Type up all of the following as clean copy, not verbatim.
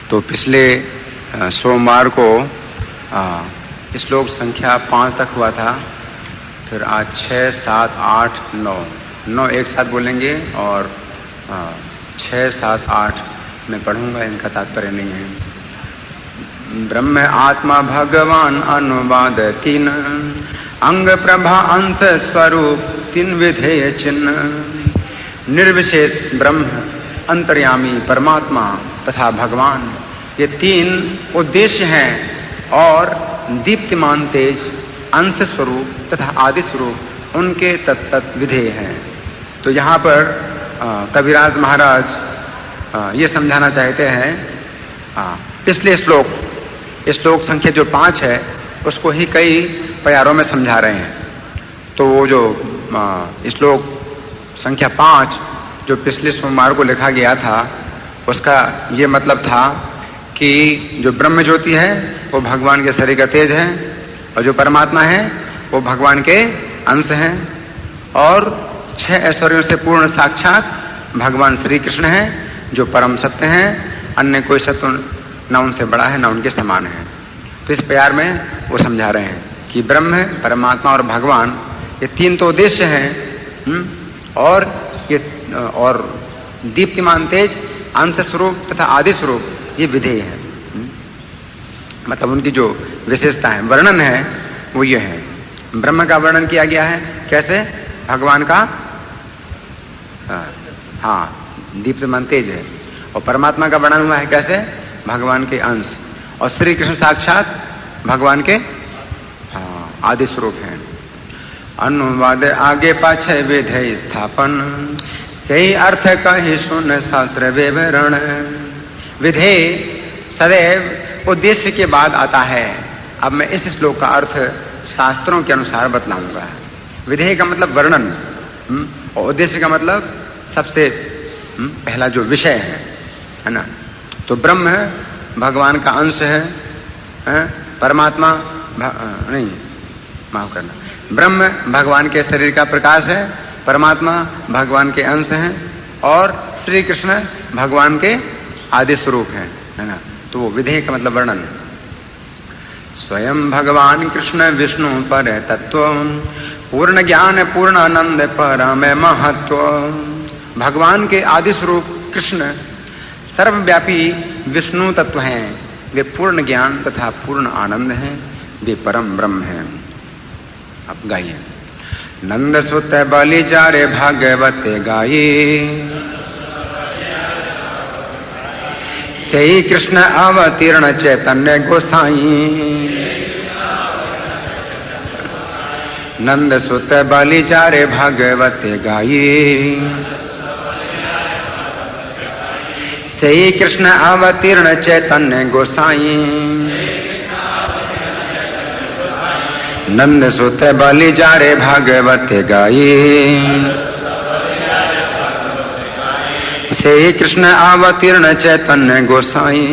तो पिछले सोमवार को श्लोक संख्या 5 तक हुआ था। फिर आज 6, 7, 8, 9 एक साथ बोलेंगे और 6, 7, 8 मैं पढ़ूंगा, इनका तात्पर्य नहीं है। ब्रह्म आत्मा भगवान अनुवाद 3 अंग प्रभा अंश स्वरूप 3 विधेय चिन्ह। निर्विशेष ब्रह्म, अंतर्यामी परमात्मा तथा भगवान, ये 3 उद्देश्य हैं और दीप्तिमान तेज, अंश स्वरूप तथा आदि स्वरूप उनके तत्त विधेय हैं। तो यहाँ पर कविराज महाराज ये समझाना चाहते हैं, पिछले श्लोक संख्या जो 5 है उसको ही कई प्यारों में समझा रहे हैं। तो वो जो श्लोक संख्या 5 जो पिछले सोमवार को लिखा गया था, उसका ये मतलब था कि जो ब्रह्म ज्योति है वो भगवान के शरीर का तेज है, और जो परमात्मा है वो भगवान के अंश हैं, और 6 ऐश्वर्यों से पूर्ण साक्षात भगवान श्री कृष्ण है जो परम सत्य हैं। अन्य कोई सत्य न उनसे बड़ा है न उनके समान है। तो इस प्यार में वो समझा रहे हैं कि ब्रह्म, परमात्मा और भगवान ये 3 तो उद्देश्य हैं, और दीप्तिमान तेज, अंश स्वरूप तथा आदि स्वरूप ये विधेय है। मतलब उनकी जो विशेषता है, वर्णन है वो ये है। ब्रह्म का वर्णन किया गया है कैसे? भगवान का दीप्तिमान तेज है, और परमात्मा का वर्णन हुआ है कैसे? भगवान के अंश, और श्री कृष्ण साक्षात भगवान के आदि स्वरूप हैं। अनुवाद आगे पाछे विधेय स्थापन, सही अर्थ कही सुन शास्त्र विवरण। विधेय सदैव उद्देश्य के बाद आता है। अब मैं इस श्लोक का अर्थ शास्त्रों के अनुसार बतलाऊंगा। विधेय का मतलब वर्णन, और उद्देश्य का मतलब सबसे पहला जो विषय है ना। तो ब्रह्म भगवान का अंश है, परमात्मा नहीं, माफ करना, ब्रह्म भगवान के शरीर का प्रकाश है, परमात्मा भगवान के अंश हैं, और श्री कृष्ण भगवान के आदि स्वरूप है ना। तो वो विधेय का मतलब वर्णन। स्वयं भगवान कृष्ण विष्णु पर तत्व, पूर्ण ज्ञान पूर्ण आनंद परम महत्व। भगवान के आदि स्वरूप कृष्ण सर्वव्यापी विष्णु तत्व हैं, वे पूर्ण ज्ञान तथा पूर्ण आनंद हैं, वे परम ब्रह्म हैं। अब गाइए। नंद सुत बलि जारे भागवते गाये, सही कृष्ण अवतीर्ण चैतन्य गोसाई। नंद सुत बलि जारे भागवते गाये, सही कृष्ण अवतीर्ण चैतन्य गोसाई। नंद सुत बलि जारे भागवते गाये, सही कृष्ण अवतीर्ण चैतन्य गोसाई।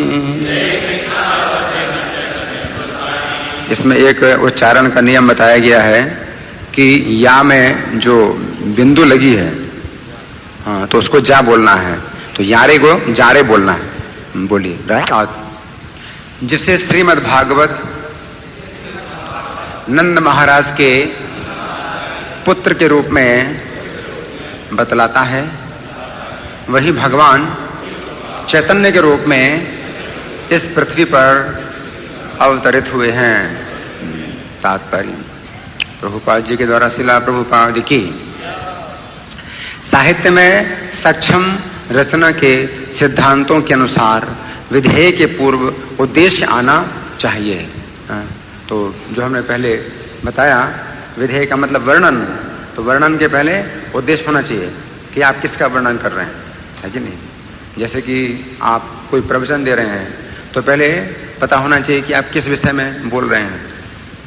इसमें एक उच्चारण का नियम बताया गया है कि या में जो बिंदु लगी है, तो उसको जा बोलना है, तो यारे को जारे बोलना है। बोलिए राइट। जिससे श्रीमद् भागवत नंद महाराज के पुत्र के रूप में बतलाता है, वही भगवान चैतन्य के रूप में इस पृथ्वी पर अवतरित हुए हैं। तात्पर्य प्रभुपाद जी के द्वारा शिला प्रभुपाद की साहित्य में सक्षम रचना के सिद्धांतों के अनुसार विधेय के पूर्व उद्देश्य आना चाहिए। तो जो हमने पहले बताया, विधेय का मतलब वर्णन, तो वर्णन के पहले उद्देश्य होना चाहिए कि आप किसका वर्णन कर रहे हैं, है कि नहीं। जैसे कि आप कोई प्रवचन दे रहे हैं तो पहले पता होना चाहिए कि आप किस विषय में बोल रहे हैं।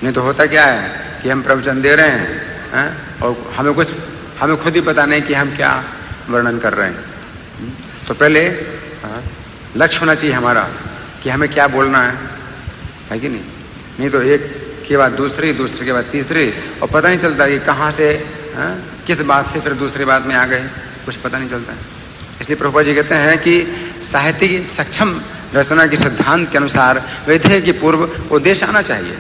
नहीं तो होता क्या है कि हम प्रवचन दे रहे हैं और हमें खुद ही पता नहीं कि हम क्या वर्णन कर रहे हैं। तो पहले लक्ष्य होना चाहिए हमारा कि हमें क्या बोलना है कि नहीं तो एक के बाद दूसरी, दूसरे के बाद तीसरी, और पता नहीं चलता कि कहाँ से किस बात से फिर दूसरी बात में आ गए, कुछ पता नहीं चलता है। इसलिए प्रभुपाद जी कहते हैं कि साहित्य की सक्षम रचना के सिद्धांत के अनुसार वैधेय के पूर्व उद्देश्य आना चाहिए।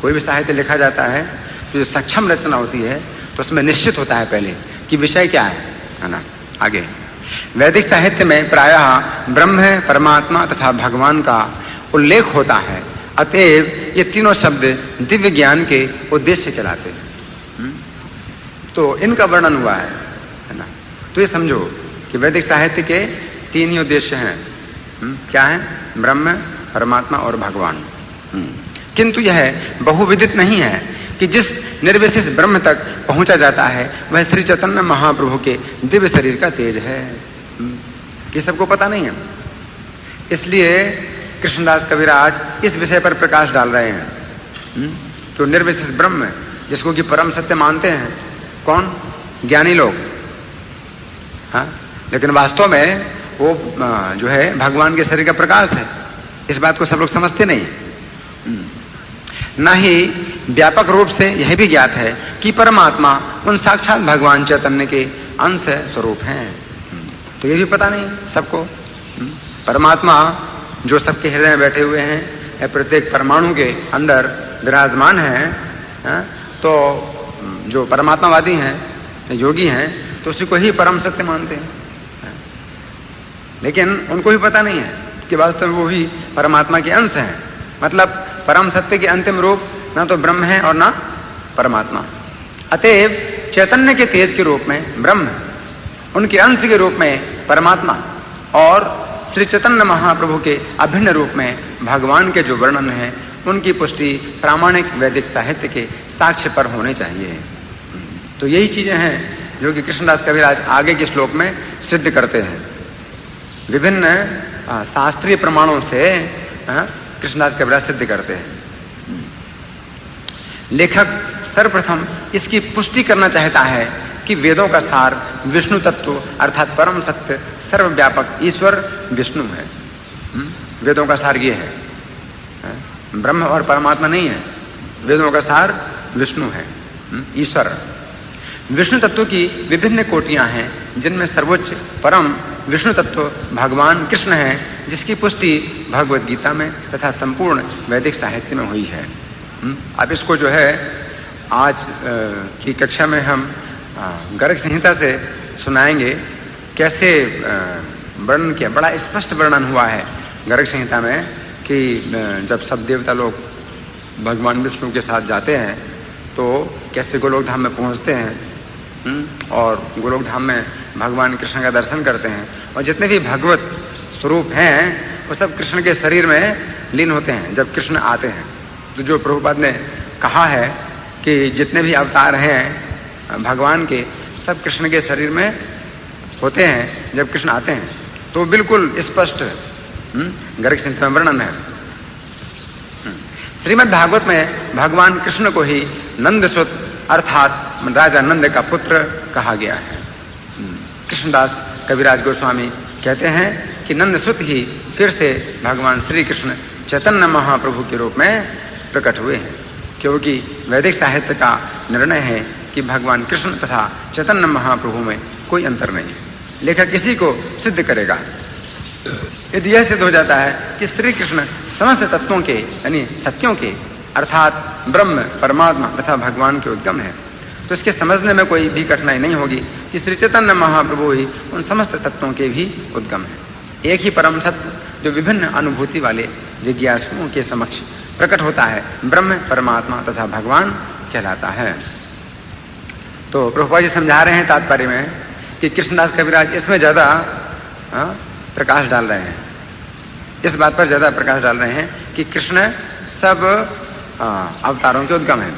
कोई भी साहित्य लिखा जाता है तो जो सक्षम रचना होती है तो उसमें निश्चित होता है पहले कि विषय क्या है ना। आगे वैदिक साहित्य में प्रायः ब्रह्म, परमात्मा तथा भगवान का उल्लेख होता है, अतएव ये तीनों शब्द दिव्य ज्ञान के उद्देश्य कहलाते हैं। तो इनका वर्णन हुआ है ना। तो ये समझो कि वैदिक साहित्य के तीन ही उद्देश्य हैं। क्या है? ब्रह्म, परमात्मा और भगवान। किंतु यह बहुविदित नहीं है कि जिस निर्विशेष ब्रह्म तक पहुंचा जाता है वह श्री चैतन्य महाप्रभु के दिव्य शरीर का तेज है। ये सबको पता नहीं है। इसलिए कृष्णदास कविराज इस विषय पर प्रकाश डाल रहे हैं। तो निर्विशेष ब्रह्म जिसको कि परम सत्य मानते हैं कौन? ज्ञानी लोग। हाँ, लेकिन वास्तव में वो जो है भगवान के शरीर का प्रकाश है। इस बात को सब लोग समझते नहीं। न ही व्यापक रूप से यह भी ज्ञात है कि परमात्मा उन साक्षात भगवान चैतन्य के अंश स्वरूप हैं। तो ये भी पता नहीं सबको। परमात्मा जो सबके हृदय में बैठे हुए हैं, प्रत्येक परमाणु के अंदर विराजमान है। तो जो परमात्मावादी हैं, योगी हैं, तो उसी को ही परम सत्य मानते हैं। लेकिन उनको भी पता नहीं है कि वास्तव में वो भी परमात्मा के अंश हैं। मतलब परम सत्य के अंतिम रूप ना तो ब्रह्म है और ना परमात्मा। अतएव चैतन्य के तेज के रूप में ब्रह्म, उनके अंश के रूप में परमात्मा और श्री चैतन्य महाप्रभु के अभिन्न रूप में भगवान के जो वर्णन है उनकी पुष्टि प्रामाणिक वैदिक साहित्य के साक्ष्य पर होने चाहिए। तो यही चीजें हैं जो कि कृष्णदास कविराज आगे के श्लोक में सिद्ध करते हैं। विभिन्न शास्त्रीय प्रमाणों से कृष्णदास कविराज सिद्ध करते हैं। लेखक सर्वप्रथम इसकी पुष्टि करना चाहता है कि वेदों का सार विष्णु तत्व अर्थात परम सत्य सर्वव्यापक ईश्वर विष्णु है। वेदों का सार ये है, ब्रह्म और परमात्मा नहीं है। वेदों का सार विष्णु है, ईश्वर। विष्णु तत्व की विभिन्न कोटियां हैं जिनमें सर्वोच्च परम विष्णु तत्व भगवान कृष्ण है, जिसकी पुष्टि भगवद गीता में तथा संपूर्ण वैदिक साहित्य में हुई है। अब इसको जो है आज की कक्षा में हम गर्ग संहिता से सुनाएंगे कैसे वर्णन किया। बड़ा स्पष्ट वर्णन हुआ है गर्ग संहिता में कि जब सब देवता लोग भगवान विष्णु के साथ जाते हैं तो कैसे गोलोक धाम में पहुंचते हैं और गोलोक धाम में भगवान कृष्ण का दर्शन करते हैं और जितने भी भगवत स्वरूप हैं वो सब कृष्ण के शरीर में लीन होते हैं जब कृष्ण आते हैं। तो जो प्रभुपाद ने कहा है कि जितने भी अवतार हैं भगवान के सब कृष्ण के शरीर में होते हैं जब कृष्ण आते हैं, तो बिल्कुल स्पष्ट गर्ग संहिता में वर्णन है। श्रीमद् भागवत में भगवान कृष्ण को ही नंदसुत अर्थात राजा नंद का पुत्र कहा गया है। कृष्णदास कविराज गोस्वामी कहते हैं कि नंदसुत ही फिर से भगवान श्री कृष्ण चैतन्य महाप्रभु के रूप में प्रकट हुए हैं, क्योंकि वैदिक साहित्य का निर्णय है कि भगवान कृष्ण तथा चैतन्य महाप्रभु में कोई अंतर नहीं है। लेखक किसी को सिद्ध करेगा। यदि यह सिद्ध हो जाता है कि श्री कृष्ण समस्त तत्वों के यानी सत्यों के अर्थात ब्रह्म, परमात्मा तथा भगवान के उद्गम है, तो इसके समझने में कोई भी कठिनाई नहीं होगी कि श्री चैतन्य महाप्रभु ही उन समस्त तत्वों के भी उद्गम है। एक ही परम सत्य जो विभिन्न अनुभूति वाले जिज्ञासुओं के समक्ष प्रकट होता है ब्रह्म, परमात्मा तथा भगवान कहलाता है। तो प्रभुपाद जी समझा रहे हैं तात्पर्य में कि कृष्णदास कविराज इसमें ज्यादा प्रकाश डाल रहे हैं, इस बात पर ज्यादा प्रकाश डाल रहे हैं कि कृष्ण सब अवतारों के उद्गम है।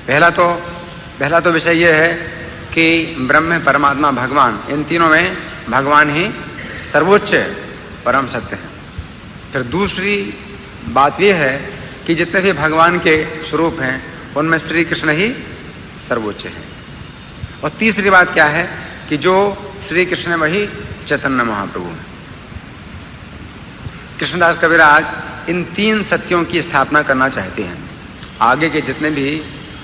पहला तो विषय यह है कि ब्रह्म, परमात्मा, भगवान, इन तीनों में भगवान ही सर्वोच्च परम सत्य है। फिर दूसरी बात यह है कि जितने भी भगवान के स्वरूप हैं उनमें श्री कृष्ण ही सर्वोच्च है। और तीसरी बात क्या है कि जो श्री कृष्ण वही चैतन्य महाप्रभु है। कृष्णदास कविराज इन तीन सत्यों की स्थापना करना चाहते हैं। आगे के जितने भी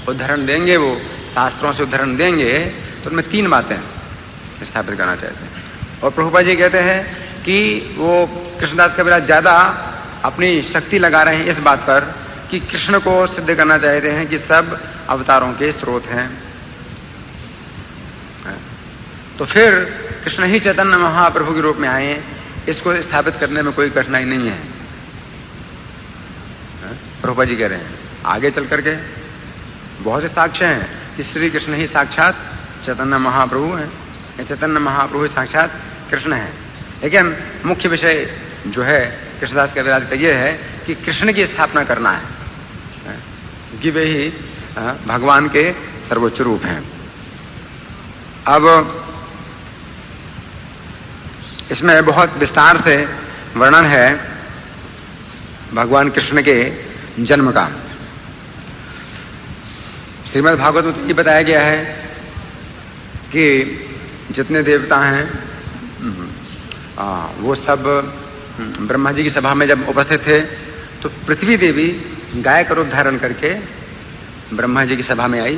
उदाहरण देंगे वो शास्त्रों से उदाहरण देंगे तो उनमें तीन बातें स्थापित करना चाहते हैं। और प्रभुपाद जी कहते हैं कि वो कृष्णदास कविराज ज्यादा अपनी शक्ति लगा रहे हैं इस बात पर कि कृष्ण को सिद्ध करना चाहते हैं कि सब अवतारों के स्रोत हैं। तो फिर कृष्ण ही चैतन्य महाप्रभु के रूप में आए, इसको स्थापित करने में कोई कठिनाई नहीं है। प्रभुपा जी कह रहे हैं आगे चल करके बहुत से साक्ष्य हैं कि श्री कृष्ण ही साक्षात चैतन्य महाप्रभु हैं, चैतन्य महाप्रभु साक्षात कृष्ण है। लेकिन मुख्य विषय जो है कृष्णदास कविराज का यह है कि कृष्ण की स्थापना करना है कि वे ही भगवान के सर्वोच्च रूप हैं। अब इसमें बहुत विस्तार से वर्णन है भगवान कृष्ण के जन्म का। श्रीमद् भागवत में ये बताया गया है कि जितने देवता हैं वो सब ब्रह्मा जी की सभा में जब उपस्थित थे तो पृथ्वी देवी गाय का रूप धारण करके ब्रह्मा जी की सभा में आई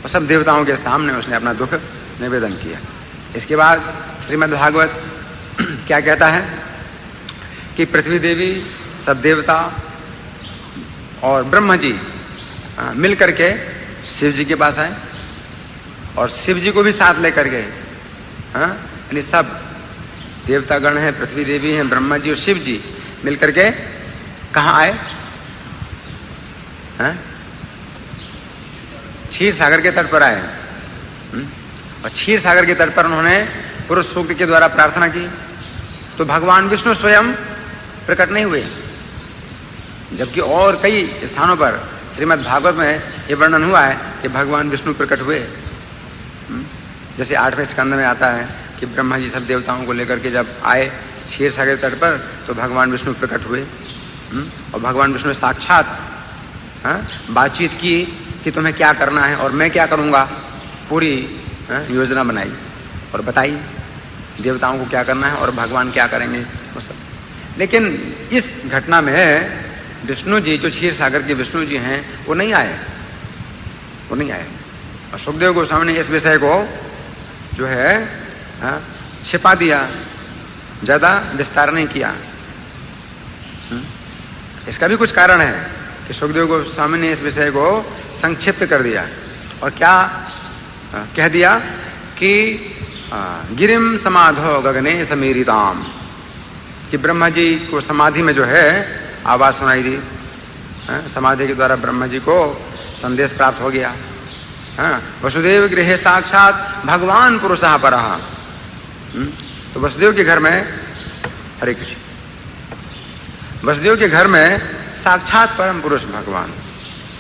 और सब देवताओं के सामने उसने अपना दुख निवेदन किया। इसके बाद श्रीमद् भागवत क्या कहता है कि पृथ्वी देवी, सब देवता और ब्रह्मा जी मिल करके शिव जी के पास आए और शिव जी को भी साथ लेकर गए। यानी सब देवतागण हैं, पृथ्वी देवी हैं, ब्रह्मा जी और शिव जी मिल करके कहाँ आए? क्षीर सागर के तट पर आए। और क्षीर सागर के तट पर उन्होंने पुरुष सूक्त के द्वारा प्रार्थना की तो भगवान विष्णु स्वयं प्रकट नहीं हुए, जबकि और कई स्थानों पर श्रीमद् भागवत में यह वर्णन हुआ है कि भगवान विष्णु प्रकट हुए। जैसे 8वें स्कंद में आता है कि ब्रह्मा जी सब देवताओं को लेकर के जब आए क्षीर सागर तट पर तो भगवान विष्णु प्रकट हुए और भगवान विष्णु साक्षात बातचीत की कि तुम्हें क्या करना है और मैं क्या करूंगा। पूरी योजना बनाई और बताई देवताओं को क्या करना है और भगवान क्या करेंगे वो सब। लेकिन इस घटना में विष्णु जी, जो क्षीर सागर के विष्णु जी हैं, वो नहीं आए। और सुखदेव गोस्वामी ने इस विषय को जो है छिपा दिया, ज्यादा विस्तार नहीं किया। इसका भी कुछ कारण है कि सुखदेव गोस्वामी ने इस विषय को संक्षिप्त कर दिया और क्या कह दिया कि गिरिम समाधो गगने समीरिताम, कि ब्रह्मा जी को समाधि में जो है आवाज सुनाई दी। समाधि के द्वारा ब्रह्मा जी को संदेश प्राप्त हो गया। वसुदेव गृहे साक्षात भगवान पुरुषः परः। तो वसुदेव के घर में, हरे कृष्ण, वसुदेव के घर में साक्षात परम पुरुष भगवान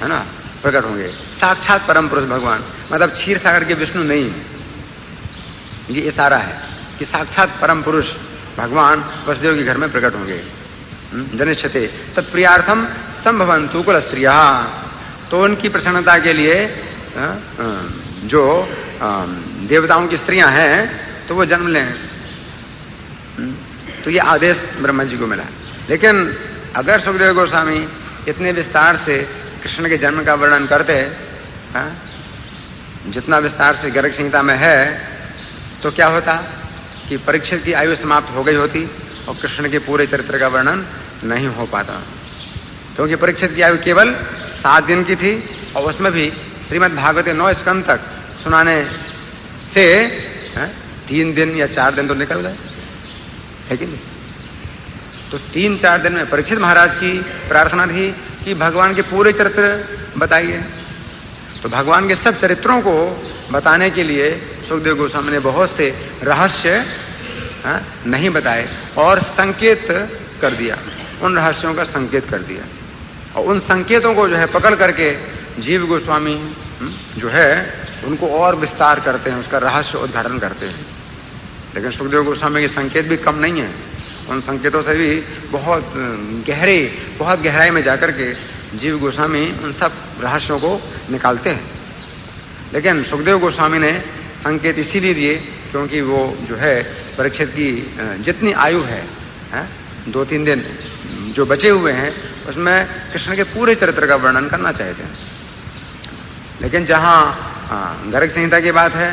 है ना प्रकट होंगे। साक्षात परम पुरुष भगवान मतलब क्षीर सागर के विष्णु नहीं, ये इशारा है कि साक्षात परम पुरुष भगवान वसुदेव के घर में प्रकट होंगे। जनिष्यते तत्प्रियार्थम संभवन्तु कुल स्त्रिया, तो उनकी प्रसन्नता के लिए जो देवताओं की स्त्रियां हैं तो वो जन्म लें। तो ये आदेश ब्रह्मा जी को मिला। लेकिन अगर सुखदेव गोस्वामी इतने विस्तार से कृष्ण के जन्म का वर्णन करते जितना विस्तार से गर्ग संहिता में है, तो क्या होता कि परीक्षित की आयु समाप्त हो गई होती और कृष्ण के पूरे चरित्र का वर्णन नहीं हो पाता, क्योंकि परीक्षित की आयु केवल 7 दिन की थी और उसमें भी श्रीमद् भागवत 9 स्कंद तक सुनाने से 3 दिन या 4 दिन तो निकल गए, है कि नहीं? तो 3-4 दिन में परीक्षित महाराज की प्रार्थना थी कि भगवान के पूरे चरित्र बताइए। तो भगवान के सब चरित्रों को बताने के लिए सुखदेव गोस्वामी ने बहुत से रहस्य नहीं बताए और संकेत कर दिया, उन रहस्यों का संकेत कर दिया। और उन संकेतों को जो है पकड़ करके जीव गोस्वामी जो है उनको और विस्तार करते हैं, उसका रहस्य उद्घाटन करते हैं। लेकिन सुखदेव गोस्वामी के संकेत भी कम नहीं है, उन संकेतों से भी बहुत गहराई में जाकर के जीव गोस्वामी उन सब रहस्यों को निकालते हैं। लेकिन सुखदेव गोस्वामी ने संकेत इसीलिए दिए क्योंकि वो जो है परीक्षित की जितनी आयु है 2-3 दिन जो बचे हुए हैं उसमें कृष्ण के पूरे चरित्र का वर्णन करना चाहते हैं। लेकिन जहाँ गर्ग संहिता की बात है,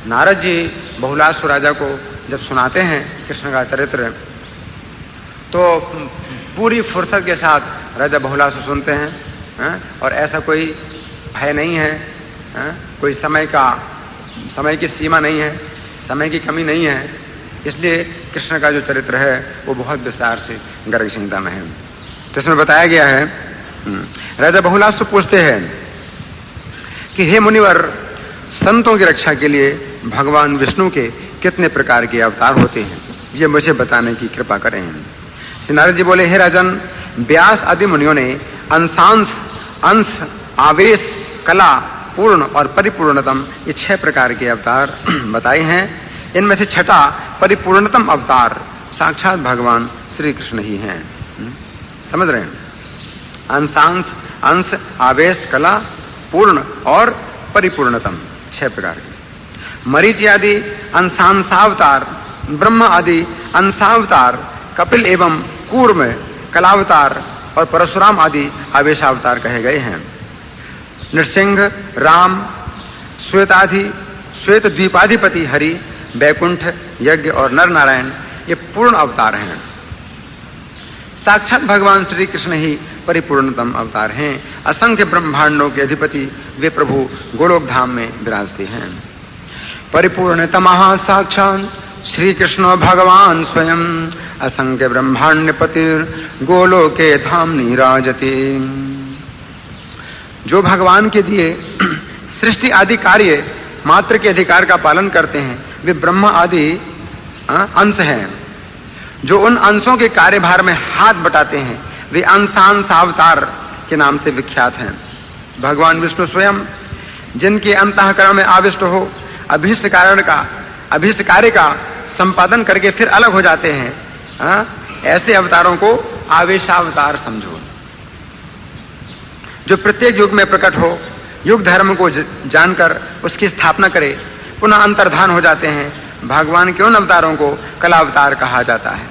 नारद जी बहुलास्व राजा को जब सुनाते हैं कृष्ण का चरित्र तो पूरी फुर्सत के साथ राजा बहुलासुर से सुनते हैं, और ऐसा कोई भय नहीं है, कोई समय की सीमा नहीं है, समय की कमी नहीं है। इसलिए कृष्ण का जो चरित्र है वो बहुत विस्तार से गर्ग संहिता में है। तो इसमें बताया गया है, राजा बहुलासुर पूछते हैं कि हे मुनिवर, संतों की रक्षा के लिए भगवान विष्णु के कितने प्रकार के अवतार होते हैं, ये मुझे बताने की कृपा करें। श्री नारद जी बोले, हे राजन, व्यास आदि मुनियों ने अंश, आवेश, कला, पूर्ण और परिपूर्णतम, ये 6 प्रकार के अवतार बताए हैं। इनमें से छठा परिपूर्णतम अवतार साक्षात भगवान श्री कृष्ण ही हैं। समझ रहे हैं? अंश, आवेश, कला, पूर्ण और परिपूर्णतम, 6 प्रकार के। मरीचि आदि अंशांशावतार, ब्रह्म आदि अंशावतार, कपिल एवं कूर्म कलावतार और परशुराम आदि आवेशावतार कहे गए हैं। नृसिंह, राम, श्वेत द्वीपाधिपति हरि, बैकुंठ, यज्ञ और नर नारायण ये पूर्ण अवतार हैं। साक्षात भगवान श्री कृष्ण ही परिपूर्णतम अवतार हैं। असंख्य ब्रह्मांडों के अधिपति वे प्रभु गोलोक धाम में विराजते हैं। परिपूर्णतमः साक्षात श्री कृष्ण भगवान स्वयं, असंख्य ब्रह्मांड पतिर गोलोके धाम निराजते। जो भगवान के दिए सृष्टि आदि कार्य मात्र के अधिकार का पालन करते हैं, वे ब्रह्मा आदि अंश हैं। जो उन अंशों के कार्यभार में हाथ बटाते हैं, वे अंशांशावतार के नाम से विख्यात हैं। भगवान विष्णु स्वयं जिनके अंतःकरण में आविष्ट हो अभीष्ट कार्य का संपादन करके फिर अलग हो जाते हैं, ऐसे अवतारों को आवेशावतार समझो। जो प्रत्येक युग में प्रकट हो, युग धर्म को जानकर उसकी स्थापना करे, पुनः अंतर्धान हो जाते हैं। भगवान के उन अवतारों को कलावतार कहा जाता है।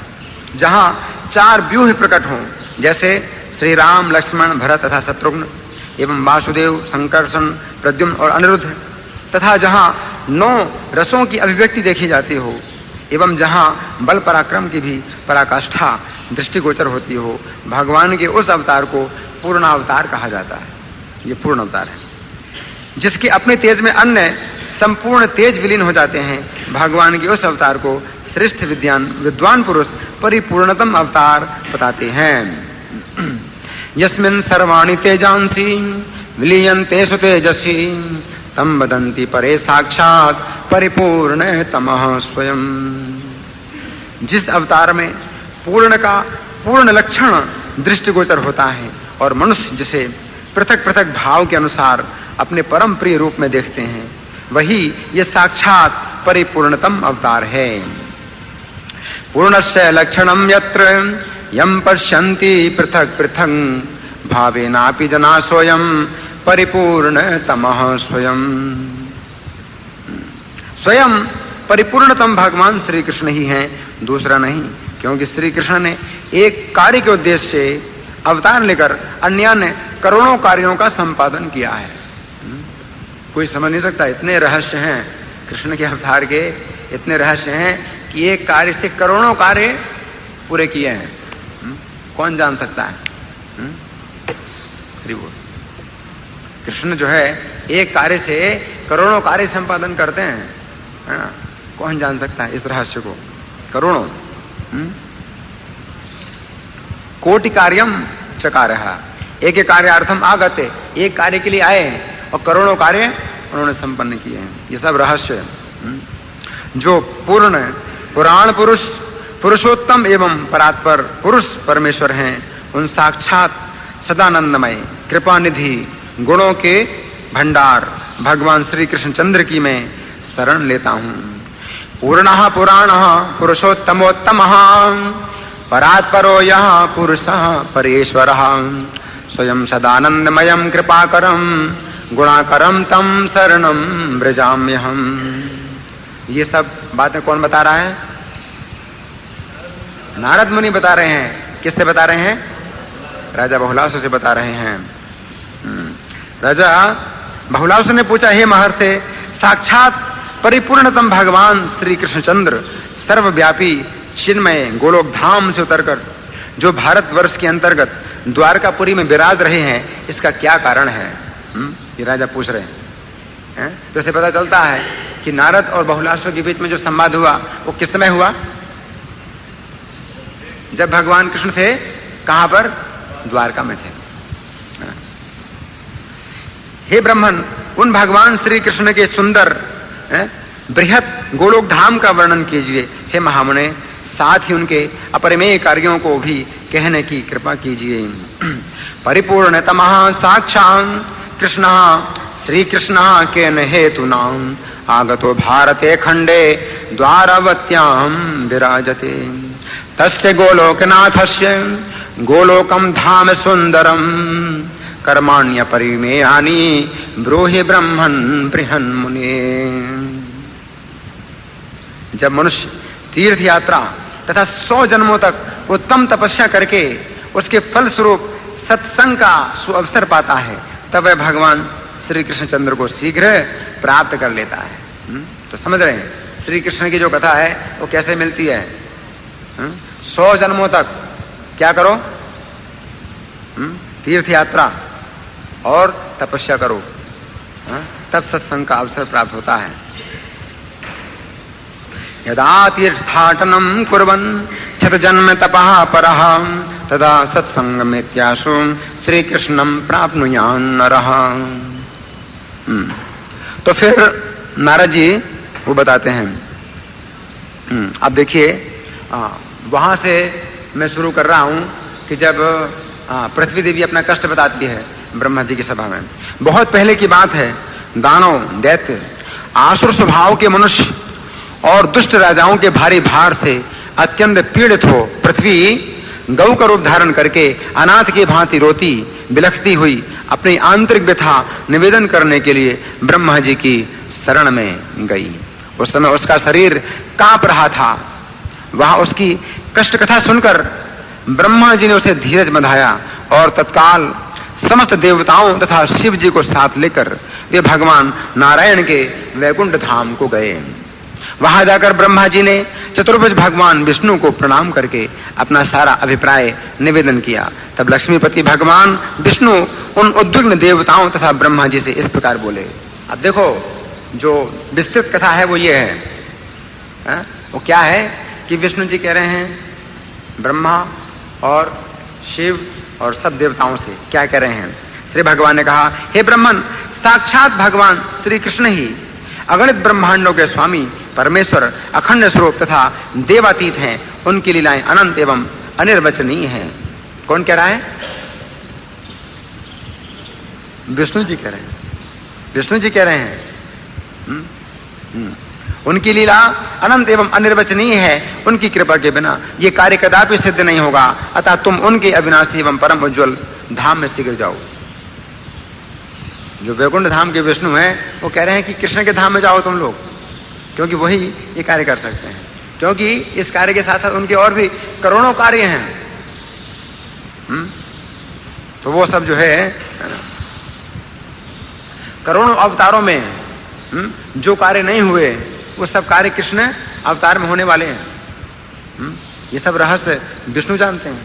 जहां 4 व्यूह प्रकट हों, जैसे श्री राम, लक्ष्मण, भरत तथा शत्रुघ्न एवं वासुदेव, संकर्षण, प्रद्युम्न और अनिरुद्ध, तथा जहां 9 रसों की अभिव्यक्ति देखी जाती हो, एवं जहां बल पराक्रम की भी पराकाष्ठा दृष्टिगोचर होती हो, भगवान के उस अवतार को पूर्णावतार कहा जाता है। ये पूर्ण अवतार है। जिसके अपने तेज में अन्य संपूर्ण तेज विलीन हो जाते हैं, भगवान के उस अवतार को श्रेष्ठ विद्वान पुरुष परिपूर्णतम अवतार बताते हैं। यस्मिन् सर्वाणि तेजांसि विलीयन्ते सुतेजसि तम वदन्ति परे साक्षात परिपूर्णतमः स्वयं। जिस अवतार में पूर्ण का पूर्ण लक्षण दृष्टिगोचर होता है और मनुष्य जिसे पृथक पृथक भाव के अनुसार अपने परम प्रिय रूप में देखते हैं, वही ये साक्षात परिपूर्णतम अवतार है। पूर्णस्य लक्षणम यत्र यम पश्यन्ति पृथक पृथक भावेनापि जना स्वयं परिपूर्णतमः स्वयं। स्वयं परिपूर्णतम भगवान श्री कृष्ण ही हैं, दूसरा नहीं। क्योंकि श्री कृष्ण ने एक कार्य के उद्देश्य से अवतार लेकर अन्य करोड़ों कार्यों का संपादन किया है। कोई समझ नहीं सकता, इतने रहस्य हैं कृष्ण के अवतार के, इतने रहस्य हैं कि एक कार्य से करोड़ों कार्य पूरे किए हैं। कौन जान सकता है? कृष्ण जो है एक कार्य से करोड़ों कार्य संपादन करते हैं, है ना? कौन जान सकता है इस रहस्य को? करोड़ों। कोटि कार्यम चकारः, एक कार्यार्थम आगते, एक कार्य के लिए आए और करोड़ों कार्य उन्होंने संपन्न किए हैं। ये सब रहस्य है। जो पूर्ण पुराण पुरुष, पुरुषोत्तम एवं परात्पर पुरुष परमेश्वर हैं, उन साक्षात सदानंदमय कृपा निधि गुणों के भंडार भगवान श्री कृष्ण चंद्र की मैं शरण लेता हूँ। पूर्णः पुराणः पुरुषोत्तमोत्तमः परात्परो यः पुरुषः परेश्वरः स्वयं सदानंदमयं कृपाकरं गुणाकरं तं शरणं व्रजाम्यहम्। ये सब बातें कौन बता रहा है? नारद मुनि बता रहे हैं। किससे बता रहे हैं? राजा बहुलासुर से बता रहे हैं। राजा बहुलासुर ने पूछा, हे महर्षि, साक्षात परिपूर्णतम भगवान श्री कृष्णचंद्र सर्वव्यापी चिन्मय गोलोक धाम से उतरकर जो भारतवर्ष के अंतर्गत द्वारकापुरी में विराज रहे हैं, इसका क्या कारण है? ये राजा पूछ रहे हैं। तो इससे पता चलता है कि नारद और बहुलाश्व के बीच में जो संवाद हुआ वो किस समय हुआ? जब भगवान कृष्ण थे कहां पर? द्वारका में थे। हे ब्राह्मण, उन भगवान श्री कृष्ण के सुंदर बृहत गोलोक धाम का वर्णन कीजिए। हे महामुने, साथ ही उनके अपरिमेय कार्यों को भी कहने की कृपा कीजिए। परिपूर्णतमः साक्षात् कृष्ण श्री कृष्ण के न हेतुना आगतो भारते खंडे द्वारावत्यां विराजते। तस्य गोलोकनाथस्य गोलोकम धाम सुंदरम कर्माण्य परिमेयानि ब्रूहि ब्रह्मन् बृहन् मुने। जब मनुष्य तीर्थ यात्रा तथा 100 जन्मों तक उत्तम तपस्या करके उसके फल स्वरूप सत्संग का सुअवसर पाता है, तब वह भगवान श्री कृष्णचंद्र को शीघ्र प्राप्त कर लेता है। तो समझ रहे हैं, श्री कृष्ण की जो कथा है वो कैसे मिलती है? 100 जन्मों तक क्या करो? तीर्थ यात्रा और तपस्या करो, तब सत्संग का अवसर प्राप्त होता है। यदा तीर्थाटनम कुर्वन् शत जन्म तपः परः तदा सत्संगमेत्याशु श्री कृष्णं प्राप्नुयान् नरः। तो फिर नारद जी वो बताते हैं। अब देखिए, वहां से मैं शुरू कर रहा हूं कि जब पृथ्वी देवी अपना कष्ट बताती है ब्रह्मा जी की सभा में। बहुत पहले की बात है। दानव, दैत्य, आसुर स्वभाव के मनुष्य और दुष्ट राजाओं के भारी भार से अत्यंत पीड़ित हो पृथ्वी गौ का रूप धारण करके अनाथ की भांति रोती बिलखती हुई अपनी आंतरिक व्यथा निवेदन करने के लिए ब्रह्मा जी की शरण में गई। उस समय उसका शरीर कांप रहा था। वहां उसकी कष्ट कथा सुनकर ब्रह्मा जी ने उसे धीरज बंधाया और तत्काल समस्त देवताओं तथा शिव जी को साथ लेकर वे भगवान नारायण के वैकुंठ धाम को गए। वहां जाकर ब्रह्मा जी ने चतुर्भुज भगवान विष्णु को प्रणाम करके अपना सारा अभिप्राय निवेदन किया। तब लक्ष्मीपति भगवान विष्णु उन उद्विग्न देवताओं तथा ब्रह्मा जी से इस प्रकार बोले। अब देखो, जो विस्तृत कथा है वो ये है, वो क्या है कि विष्णु जी कह रहे हैं ब्रह्मा और शिव और सब देवताओं से क्या कह रहे हैं। श्री भगवान ने कहा, हे ब्रह्मन, साक्षात भगवान श्री कृष्ण ही अगणित ब्रह्मांडों के स्वामी परमेश्वर अखंड स्वरूप तथा देवातीत हैं। उनकी लीलाएं अनंत एवं अनिर्वचनीय हैं। कौन कह रहा है? विष्णु जी कह रहे हैं। विष्णु जी कह रहे हैं उनकी लीला अनंत एवं अनिर्वचनीय है। उनकी कृपा के बिना ये कार्य कदापि सिद्ध नहीं होगा। अतः तुम उनके अविनाशी एवं परम उज्ज्वल धाम में शीघ्र जाओ। जो वैकुंठ धाम के विष्णु हैं वो कह रहे हैं कि कृष्ण के धाम में जाओ तुम लोग, क्योंकि वही ये कार्य कर सकते हैं। क्योंकि इस कार्य के साथ साथ उनके और भी करोड़ों कार्य हैं। तो वो सब जो है करोड़ों अवतारों में जो कार्य नहीं हुए वो सब कार्य कृष्ण अवतार में होने वाले हैं। ये सब रहस्य विष्णु जानते हैं,